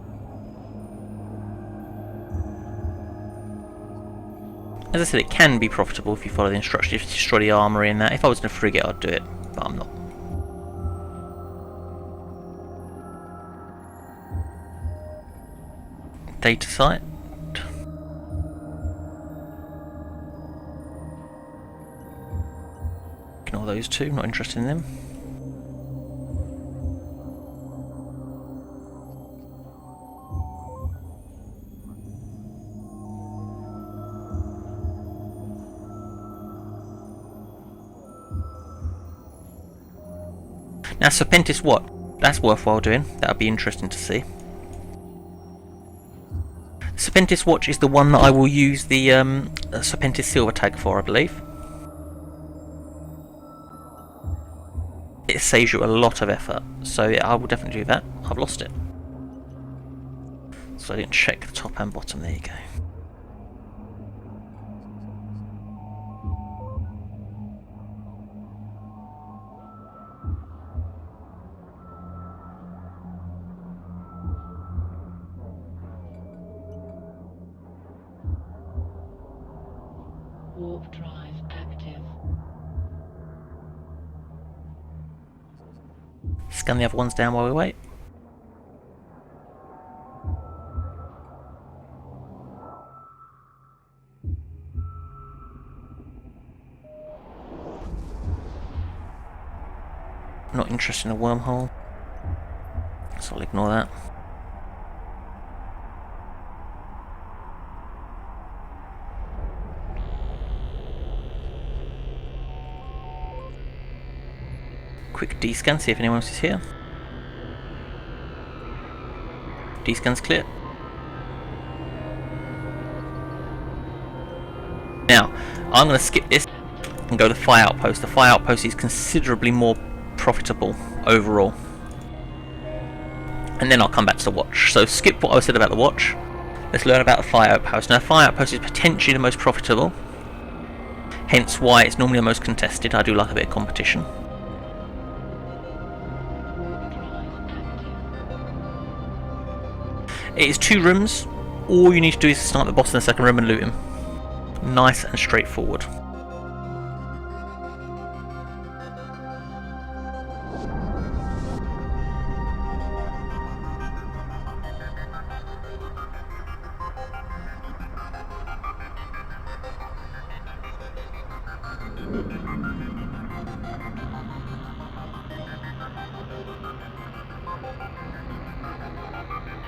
As I said, it can be profitable if you follow the instructions, if you destroy the armory and that. If I was in a frigate I'd do it, but I'm not. Data site. Ignore those two, not interested in them. Now Serpentis Watch, that's worthwhile doing, that would be interesting to see. Serpentis Watch is the one that I will use the Serpentis Silver tag for, I believe. It saves you a lot of effort, so yeah, I will definitely do that. I've lost it. So I didn't check the top and bottom, there you go. Warp drive active. Scan the other ones down while we wait. Not interested in a wormhole, so I'll ignore that. Quick D-scan, see if anyone else is here. D-scan's clear. Now, I'm going to skip this and go to the Phi Outpost. The Phi Outpost is considerably more profitable overall. And then I'll come back to the Watch. So skip what I said about the Watch. Let's learn about the Phi Outpost. Now, the Phi Outpost is potentially the most profitable. Hence why it's normally the most contested. I do like a bit of competition. It is 2 rooms. All you need to do is start at the boss in the second room and loot him. Nice and straightforward.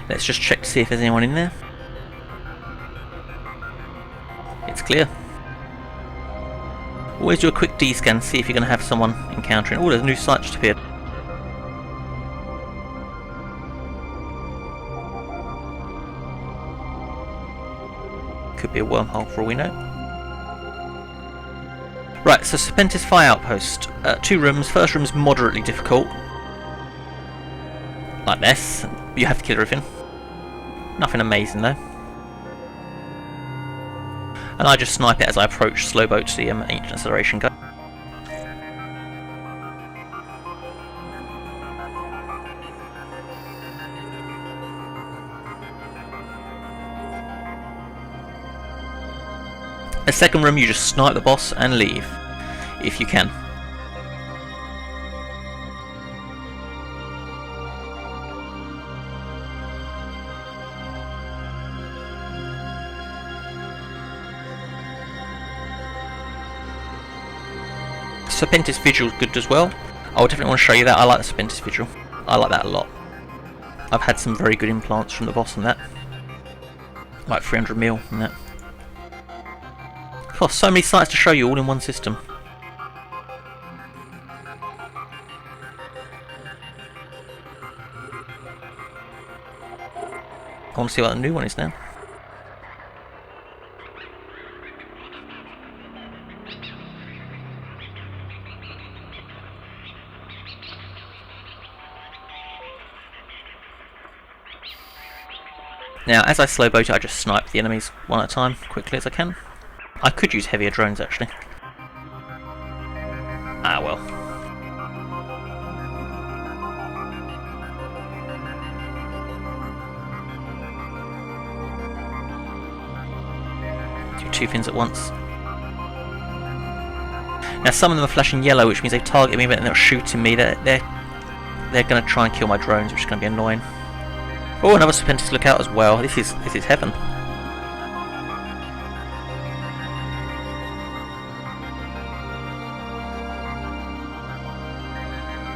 Let's just check to see if there's anyone in there. It's clear. Always do a quick D-scan, see if you're going to have someone encountering. Oh, there's a new site just appeared. Could be a wormhole for all we know. Right, so Serpentis Phi Outpost. 2 rooms. First room's moderately difficult. Like this. You have to kill everything. Nothing amazing though. And I just snipe it as I approach slow boat to the ancient acceleration go. A second room, you just snipe the boss and leave, if you can. Serpentis Vigil is good as well. I would definitely want to show you that. I like the Serpentis Vigil. I like that a lot. I've had some very good implants from the boss on that. Like 300 mil and that. Gosh, so many sites to show you all in one system. I want to see what the new one is now. Now, as I slow boat it, I just snipe the enemies one at a time, quickly as I can. I could use heavier drones, actually. Ah, well. Do 2 things at once. Now, some of them are flashing yellow, which means they target me, but they're not shooting me. They're going to try and kill my drones, which is going to be annoying. Oh, another Serpentis Lookout as well. This is heaven.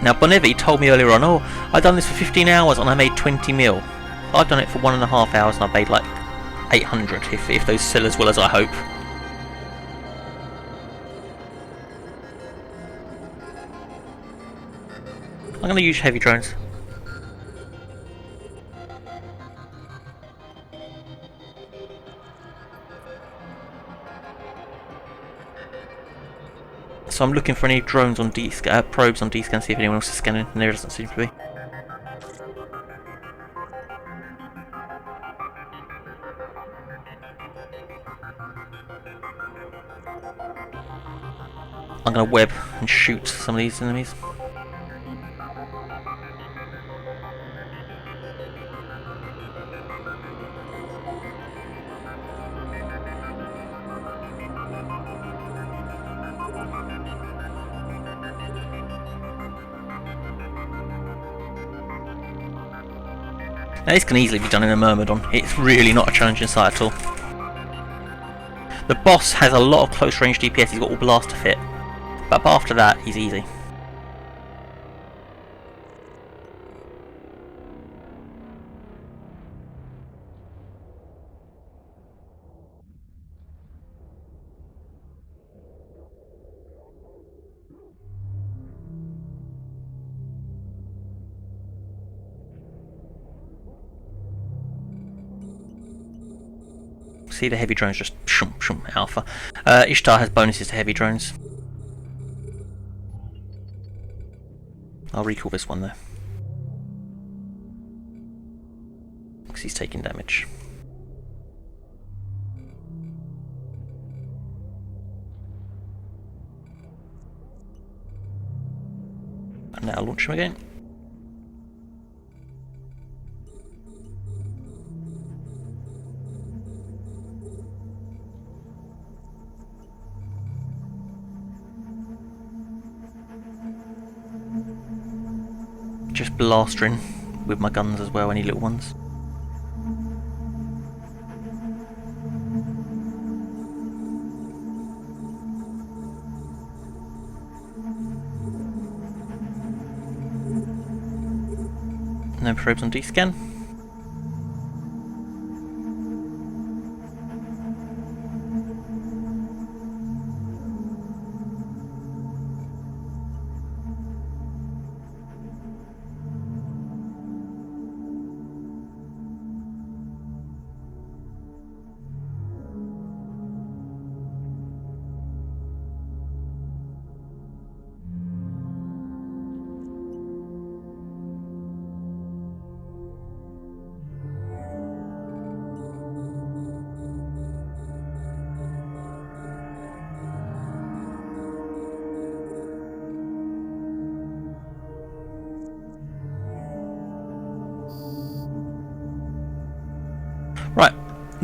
Now, Bonevi told me earlier on, oh, I've done this for 15 hours and I made 20 mil. I've done it for 1.5 hours and I've made like 800, if those sell as well as I hope. I'm going to use heavy drones. So I'm looking for any drones on D-scan, probes on D-scan, see if anyone else is scanning, and there doesn't seem to be. I'm going to web and shoot some of these enemies. Now this can easily be done in a Myrmidon. It's really not a challenging site at all. The boss has a lot of close range DPS, he's got all blaster fit. But after that, he's easy. See the heavy drones just shum shum alpha. Ishtar has bonuses to heavy drones. I'll recall this one though, because he's taking damage. And now I'll launch him again. Just blastering with my guns as well, any little ones. No probes on D-scan.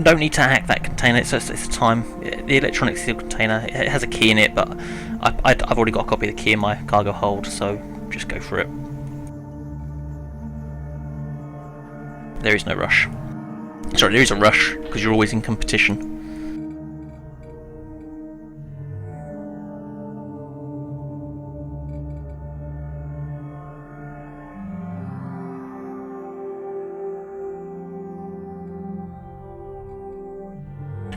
don't need to hack that container. It's a time. The electronic seal container, it has a key in it, but I've already got a copy of the key in my cargo hold, so just go for it. There is no rush. Sorry, there is a rush because you're always in competition.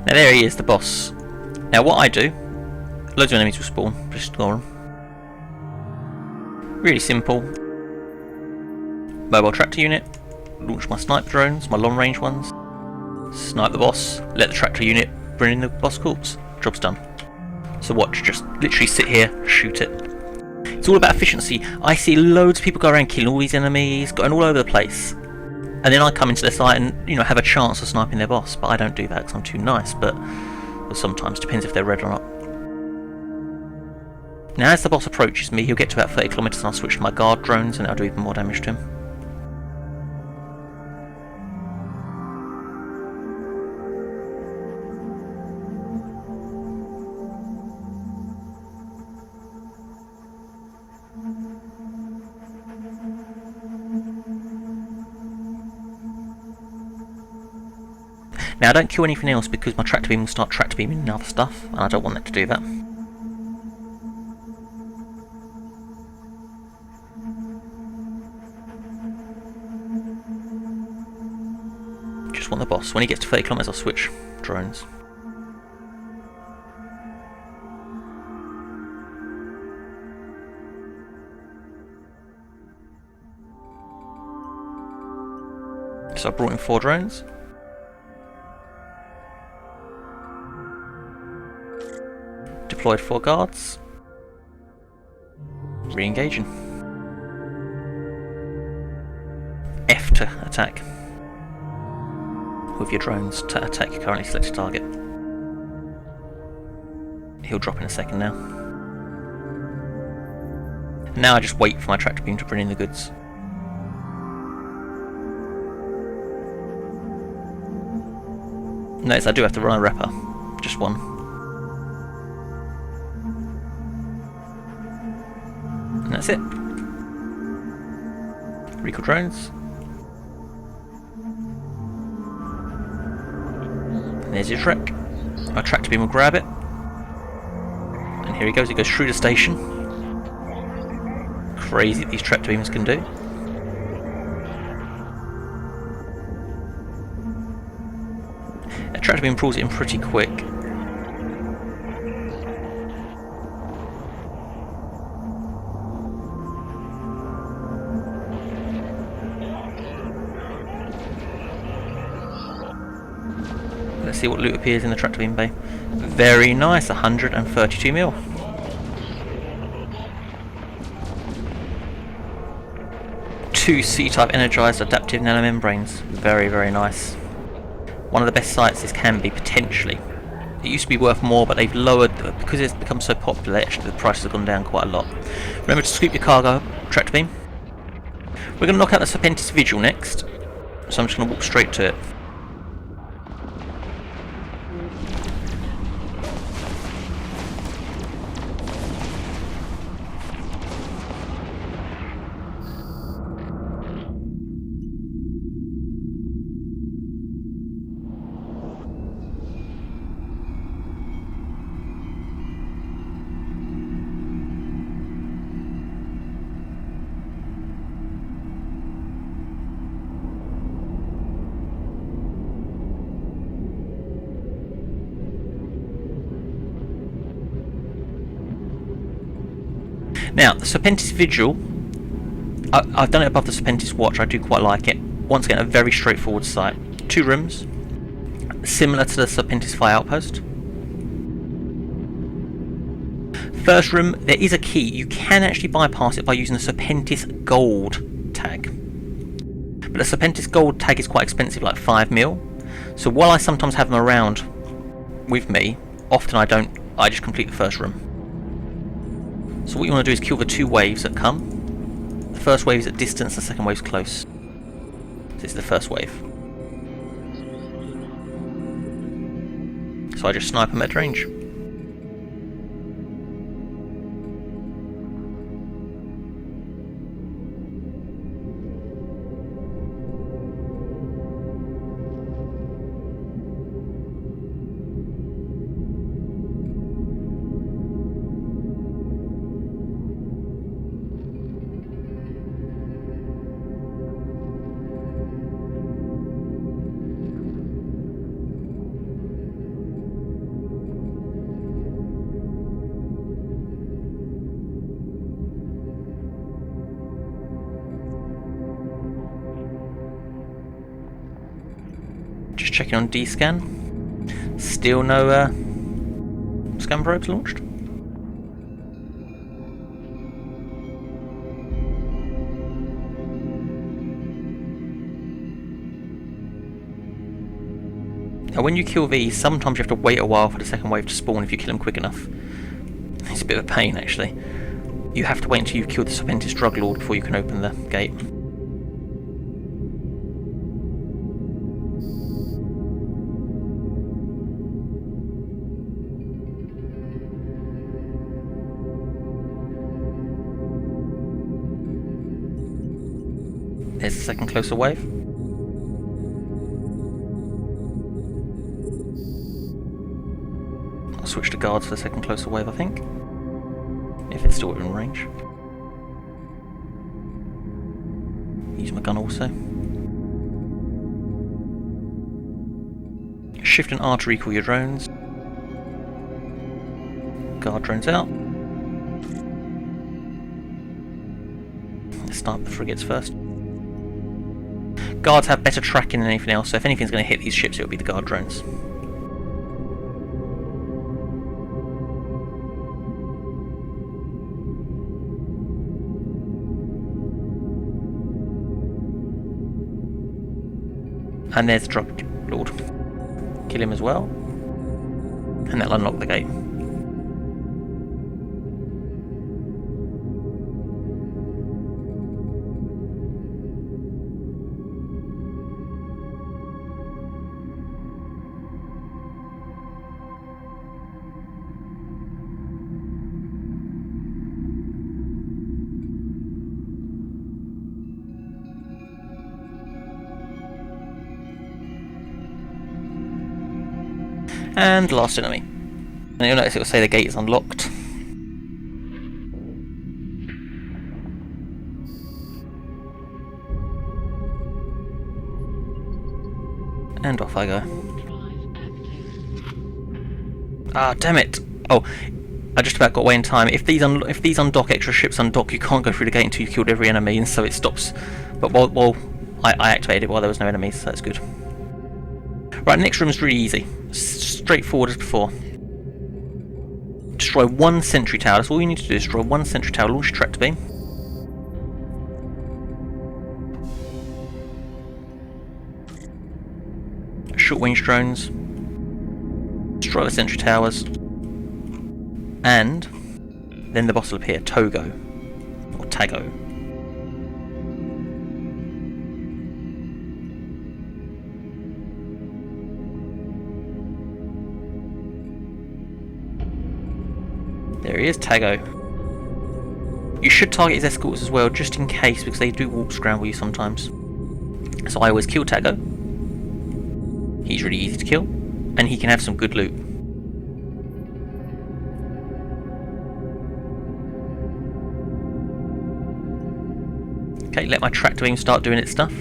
Now there he is, the boss. Now what I do, loads of enemies will spawn, just ignore them. Really simple. Mobile tractor unit, launch my sniper drones, my long range ones, snipe the boss, let the tractor unit bring in the boss corpse, job's done. So watch, just literally sit here, shoot it. It's all about efficiency. I see loads of people go around killing all these enemies, going all over the place. And then I come into the site and, you know, have a chance of sniping their boss, but I don't do that because I'm too nice, but sometimes, depends if they're red or not. Now as the boss approaches me, he'll get to about 30 kilometers and I'll switch to my guard drones and I'll do even more damage to him. Now I don't kill anything else because my tractor beam will start tractor beaming other stuff, and I don't want that to do that. Just want the boss. When he gets to 30 kilometers, I'll switch drones. So I brought in 4 drones. Deployed 4 guards. Re-engaging. F to attack. With your drones to attack your currently selected target. He'll drop in a second now. And now I just wait for my tractor beam to bring in the goods. Notice I do have to run a repper. Just one. And that's it. Recall drones. And there's your trick. My tractor beam will grab it. And here he goes through the station. Crazy what these tractor beams can do. A tractor beam pulls it in pretty quick. Let's see what loot appears in the tractor beam bay. Very nice, 132 mil. Two C-type energized adaptive nanomembranes. Very, very nice. One of the best sites this can be, potentially. It used to be worth more, but they've lowered, because it's become so popular, actually the prices have gone down quite a lot. Remember to scoop your cargo tractor beam. We're going to knock out the Serpentis Vigil next, so I'm just going to walk straight to it. Now, the Serpentis Vigil, I've done it above the Serpentis Watch, I do quite like it. Once again, a very straightforward site. 2 rooms, similar to the Serpentis Phi Outpost. First room, there is a key. You can actually bypass it by using the Serpentis Gold tag. But the Serpentis Gold tag is quite expensive, like 5 mil. So while I sometimes have them around with me, often I don't, I just complete the first room. So what you want to do is kill the 2 waves that come. The first wave is at distance, the second wave is close. This is the first wave. So I just snipe them at range. Just checking on D-scan. Still no scan probes launched. Now when you kill these, sometimes you have to wait a while for the second wave to spawn if you kill them quick enough. It's a bit of a pain actually. You have to wait until you've killed the Serpentis Drug Lord before you can open the gate. There's the second closer wave. I'll switch to guards for the second closer wave, I think. If it's still within range. Use my gun also. Shift and R to recall your drones. Guard drones out. Let's start the frigates first. Guards have better tracking than anything else, so if anything's going to hit these ships, it'll be the guard drones. And there's the Drug Lord. Kill him as well. And that'll unlock the gate. And last enemy. And you'll notice it will say the gate is unlocked. And off I go. Ah, damn it! Oh, I just about got away in time. If these undock, extra ships undock, you can't go through the gate until you've killed every enemy, and so it stops. But while I activated it while there was no enemies, so that's good. Right, next room is really easy. Straightforward as before. Destroy one sentry tower. That's all you need to do. Destroy one sentry tower. Launch your tractor beam. Short range drones. Destroy the sentry towers. And then the boss will appear. Togo. Or Tago. There he is, Tago. You should target his escorts as well, just in case, because they do warp scramble you sometimes. So I always kill Tago. He's really easy to kill, and he can have some good loot. Okay, let my tractor beam start doing its stuff.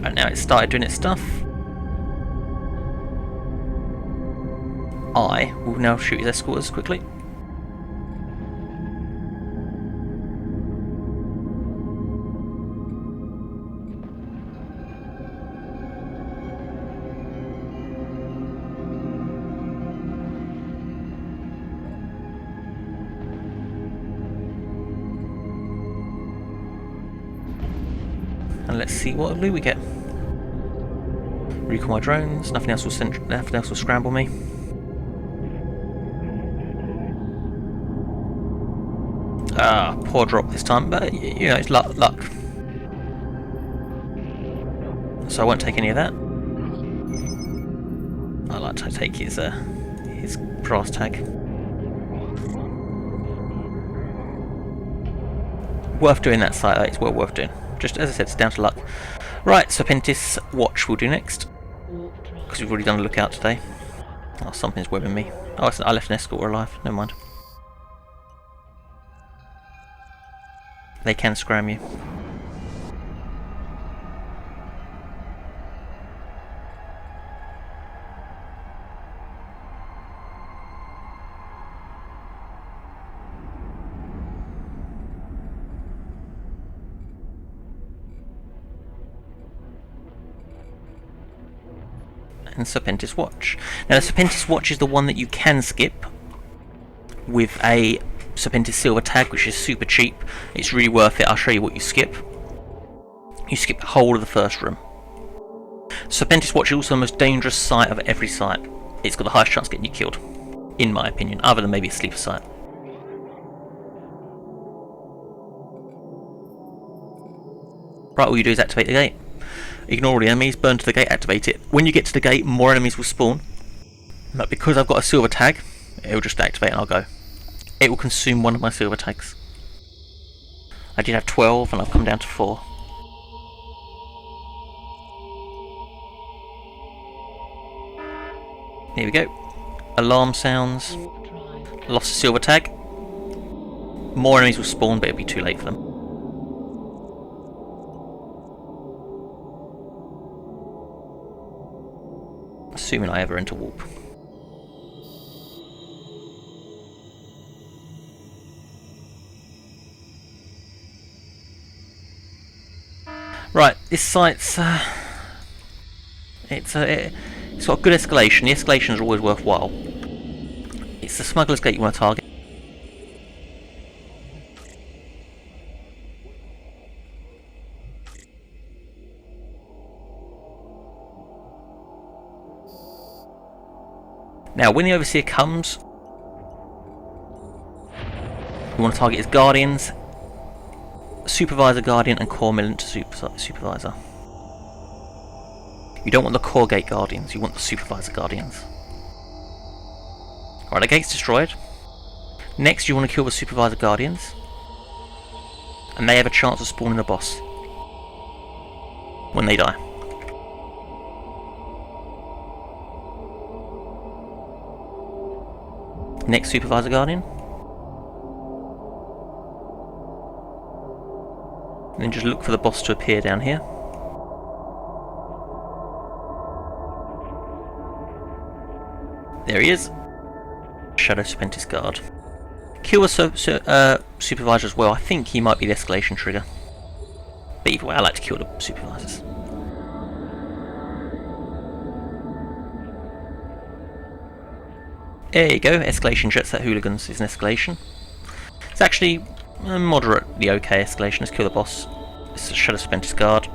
Right now it's started doing its stuff. I will now shoot his escorters quickly. And let's see what loot we get. Recall my drones. Nothing else will scramble me. Ah, poor drop this time, but you know, it's luck. So I won't take any of that. I'll take his brass tag. Worth doing that site, it's well worth doing. Just as I said, it's down to luck. Right, Serpentis Watch we'll do next. Because we've already done a lookout today. Oh, something's webbing me. Oh, I left an escort alive, never mind. They can scram you. And Serpentis Watch. Now the Serpentis Watch is the one that you can skip with a Serpentis Silver tag, which is super cheap. It's really worth it. I'll show you what you skip. You skip the whole of the first room. Serpentis Watch is also the most dangerous site of every site. It's got the highest chance of getting you killed, in my opinion, other than maybe a sleeper site. Right, all you do is activate the gate. Ignore all the enemies, burn to the gate, activate it. When you get to the gate, more enemies will spawn. But because I've got a silver tag, it will just activate and I'll go. It will consume one of my silver tags. I did have 12 and I've come down to 4. Here we go. Alarm sounds. Lost a silver tag. More enemies will spawn, but it'll be too late for them. Assuming I ever enter warp. Right, this site's it's got good escalation. The escalations are always worthwhile. It's the smuggler's gate you want to target. Now, when the Overseer comes, you want to target his Guardians, Supervisor Guardian and Core Militant Supervisor. You don't want the Core Gate Guardians, you want the Supervisor Guardians. Alright, the gate's destroyed. Next you want to kill the Supervisor Guardians, and they have a chance of spawning a boss when they die. Next Supervisor Guardian. And then just look for the boss to appear down here. There he is. Shadow Serpentis Guard. Kill the Supervisor as well. I think he might be the escalation trigger. But either way, I like to kill the Supervisors. There you go, escalation Jet Set Hooligans is an escalation. It's actually a moderately okay escalation. Let's kill the boss. It's a Shadow Serpentis Guard.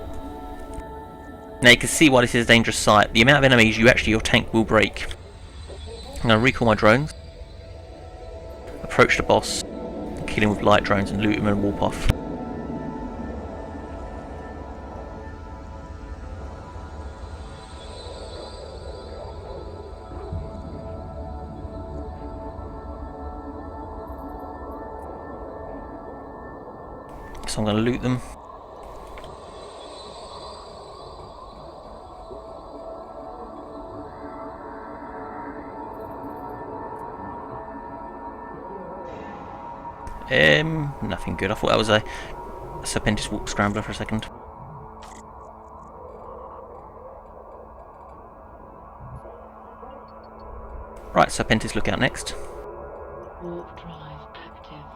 Now you can see why this is a dangerous site. The amount of enemies your tank will break. I'm going to recall my drones. Approach the boss. Kill him with light drones and loot him and warp off. So I'm going to loot them. Nothing good. I thought that was a Serpentis Walk Scrambler for a second. Right, Serpentis Lookout next. Warp drive active.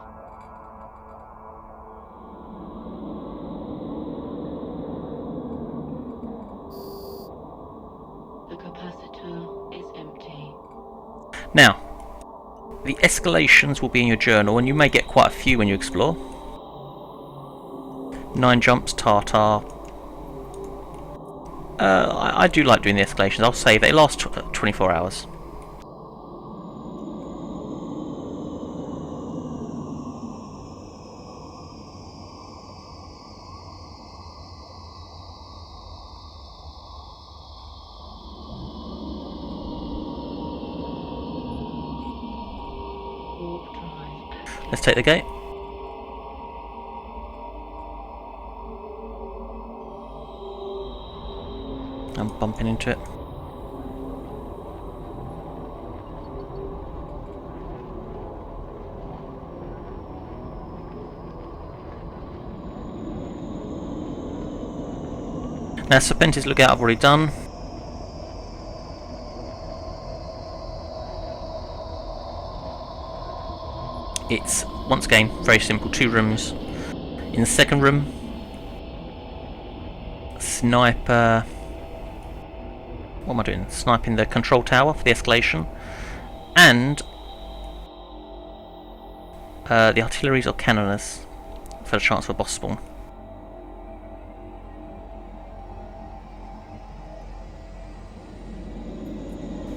The capacitor is empty. Now, the escalations will be in your journal, and you may get quite a few when you explore. 9 jumps, Tartar. I do like doing the escalations. I'll save. They last 24 hours. warp drive. Let's take the gate. I'm bumping into it. Now Serpentis Lookout I've already done. It's, once again, very simple, 2 rooms. In the second room, sniper... What am I doing? Sniping the control tower for the escalation. And the artilleries or cannoners for the chance of a boss spawn.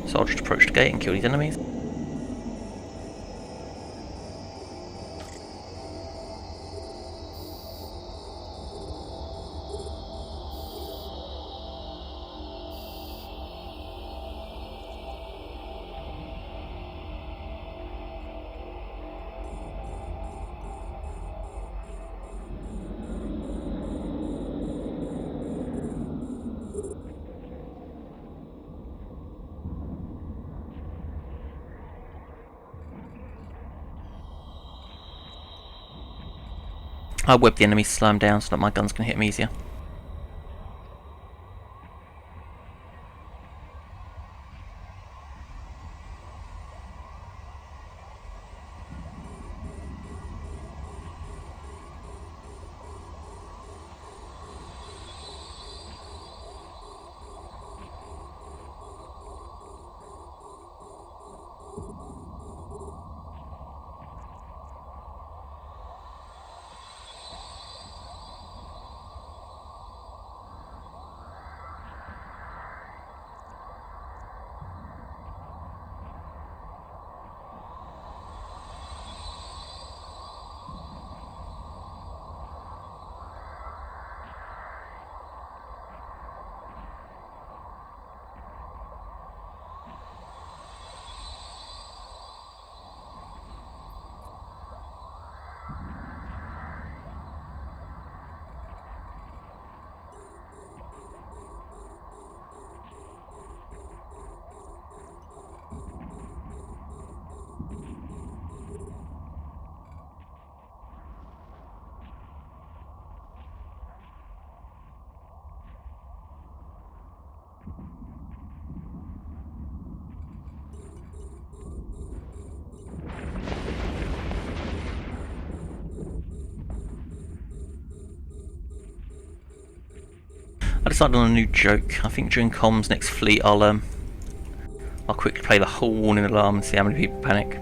So I'll just approach the gate and kill these enemies. I whip the enemies to slow them down so that my guns can hit them easier. I decided on a new joke. I think during comms next fleet I'll quickly play the whole warning alarm and see how many people panic.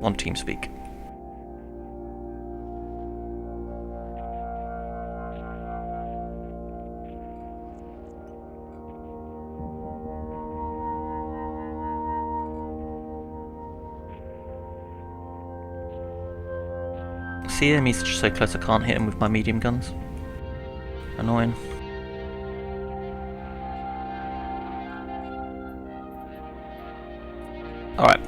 On TeamSpeak. See, the enemies are just so close I can't hit them with my medium guns. Annoying. Alright,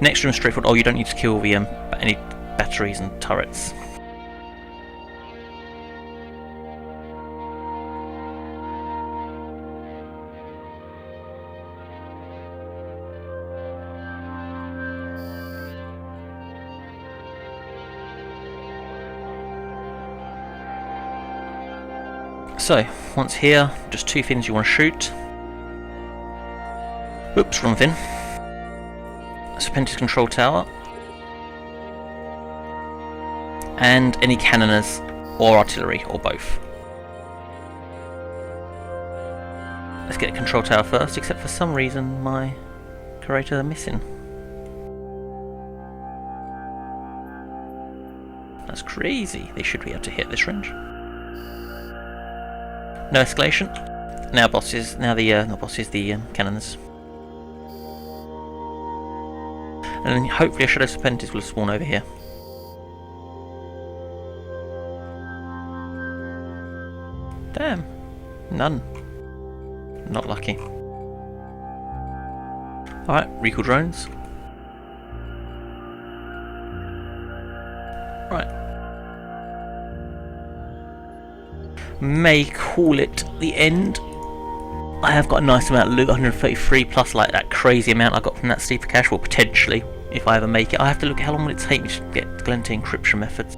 next room straightforward. Oh, you don't need to kill the any batteries and turrets. So, once here, just 2 things you want to shoot. Oops, wrong thing. Serpentis control tower. And any cannoners or artillery, or both. Let's get control tower first, except for some reason my curators are missing. That's crazy. They should be able to hit this range. No escalation. Now bosses. Now the not bosses. The cannons. And then hopefully a Shadow Serpentis will spawn over here. Damn. None. Not lucky. Alright, recall drones. Right. May call it the end. I have got a nice amount of loot, 133 plus like that crazy amount I got from that sleeper cache, or potentially, if I ever make it. I have to look at how long will it take me to get Glenty encryption methods.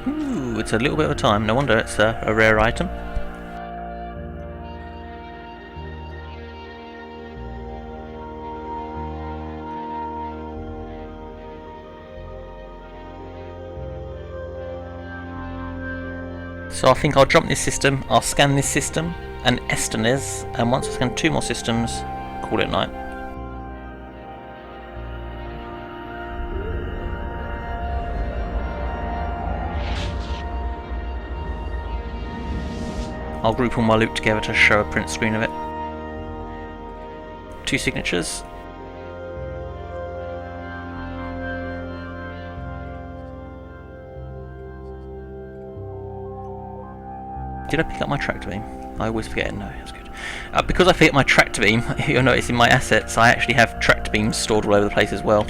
Ooh, it's a little bit of a time. No wonder it's a rare item. So I think I'll jump this system, I'll scan this system and Esternes, and once I scan 2 more systems, call it night. I'll group all my loot together to show a print screen of it. 2 signatures. Did I pick up my tractor beam? I always forget it. No, that's good. Because I forget my tractor beam, you'll notice in my assets I actually have tractor beams stored all over the place as well.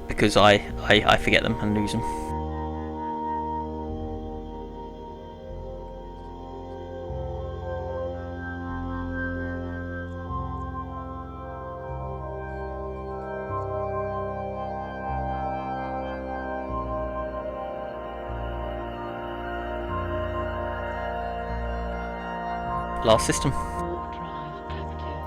Because I forget them and lose them. Last system. Warp drive active.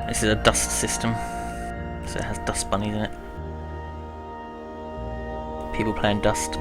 This is a dust system, so it has dust bunnies in it. People playing Dust.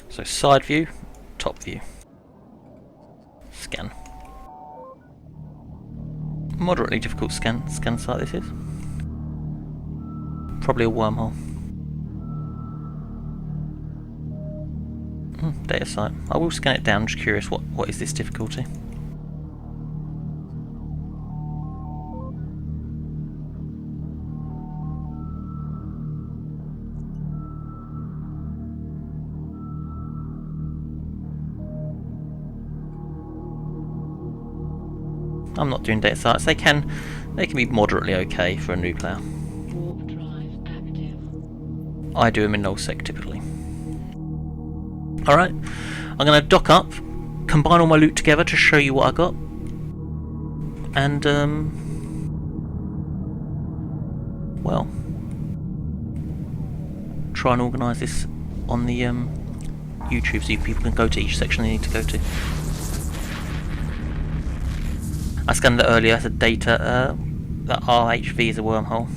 So side view, top view. Scan. Moderately difficult scan site this is. Probably a wormhole. Data site. I will scan it down, just curious what is this difficulty. I'm not doing data sites. They can be moderately okay for a new player. Warp drive active. I do them in nullsec typically. Alright, I'm going to dock up, combine all my loot together to show you what I got, and well, try and organise this on the YouTube so people can go to each section they need to go to. I scanned it earlier as a data, that RHV is a wormhole.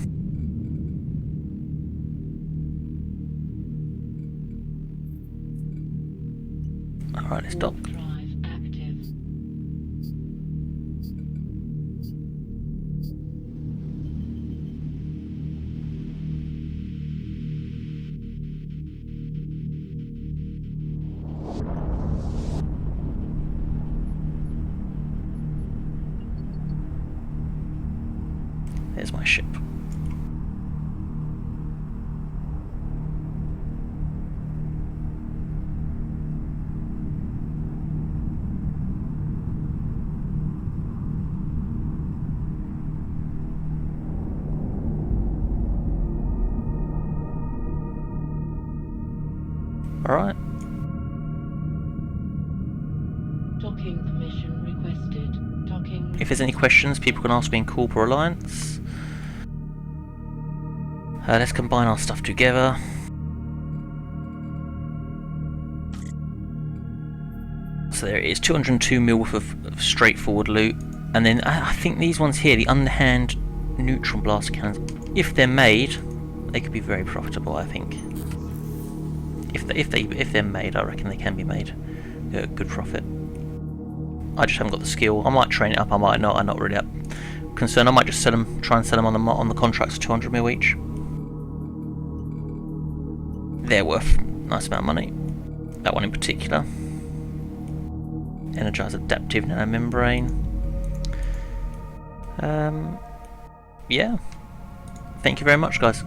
Alright, let's dock. Warp drive active. There's my ship. Alright. Docking permission requested. Docking. If there's any questions, people can ask me in Corporate Alliance. Let's combine our stuff together. So there it is, 202 mil worth of straightforward loot. And then I think these ones here, the underhand neutron blaster cannons, if they're made, they could be very profitable, I think. If they're made, I reckon they can be made. Good profit. I just haven't got the skill. I might train it up, I might not. I'm not really concerned. I might just sell them, try and sell them on the contracts for 200 mil each. They're worth a nice amount of money. That one in particular. Energized adaptive nanomembrane. Yeah. Thank you very much, guys.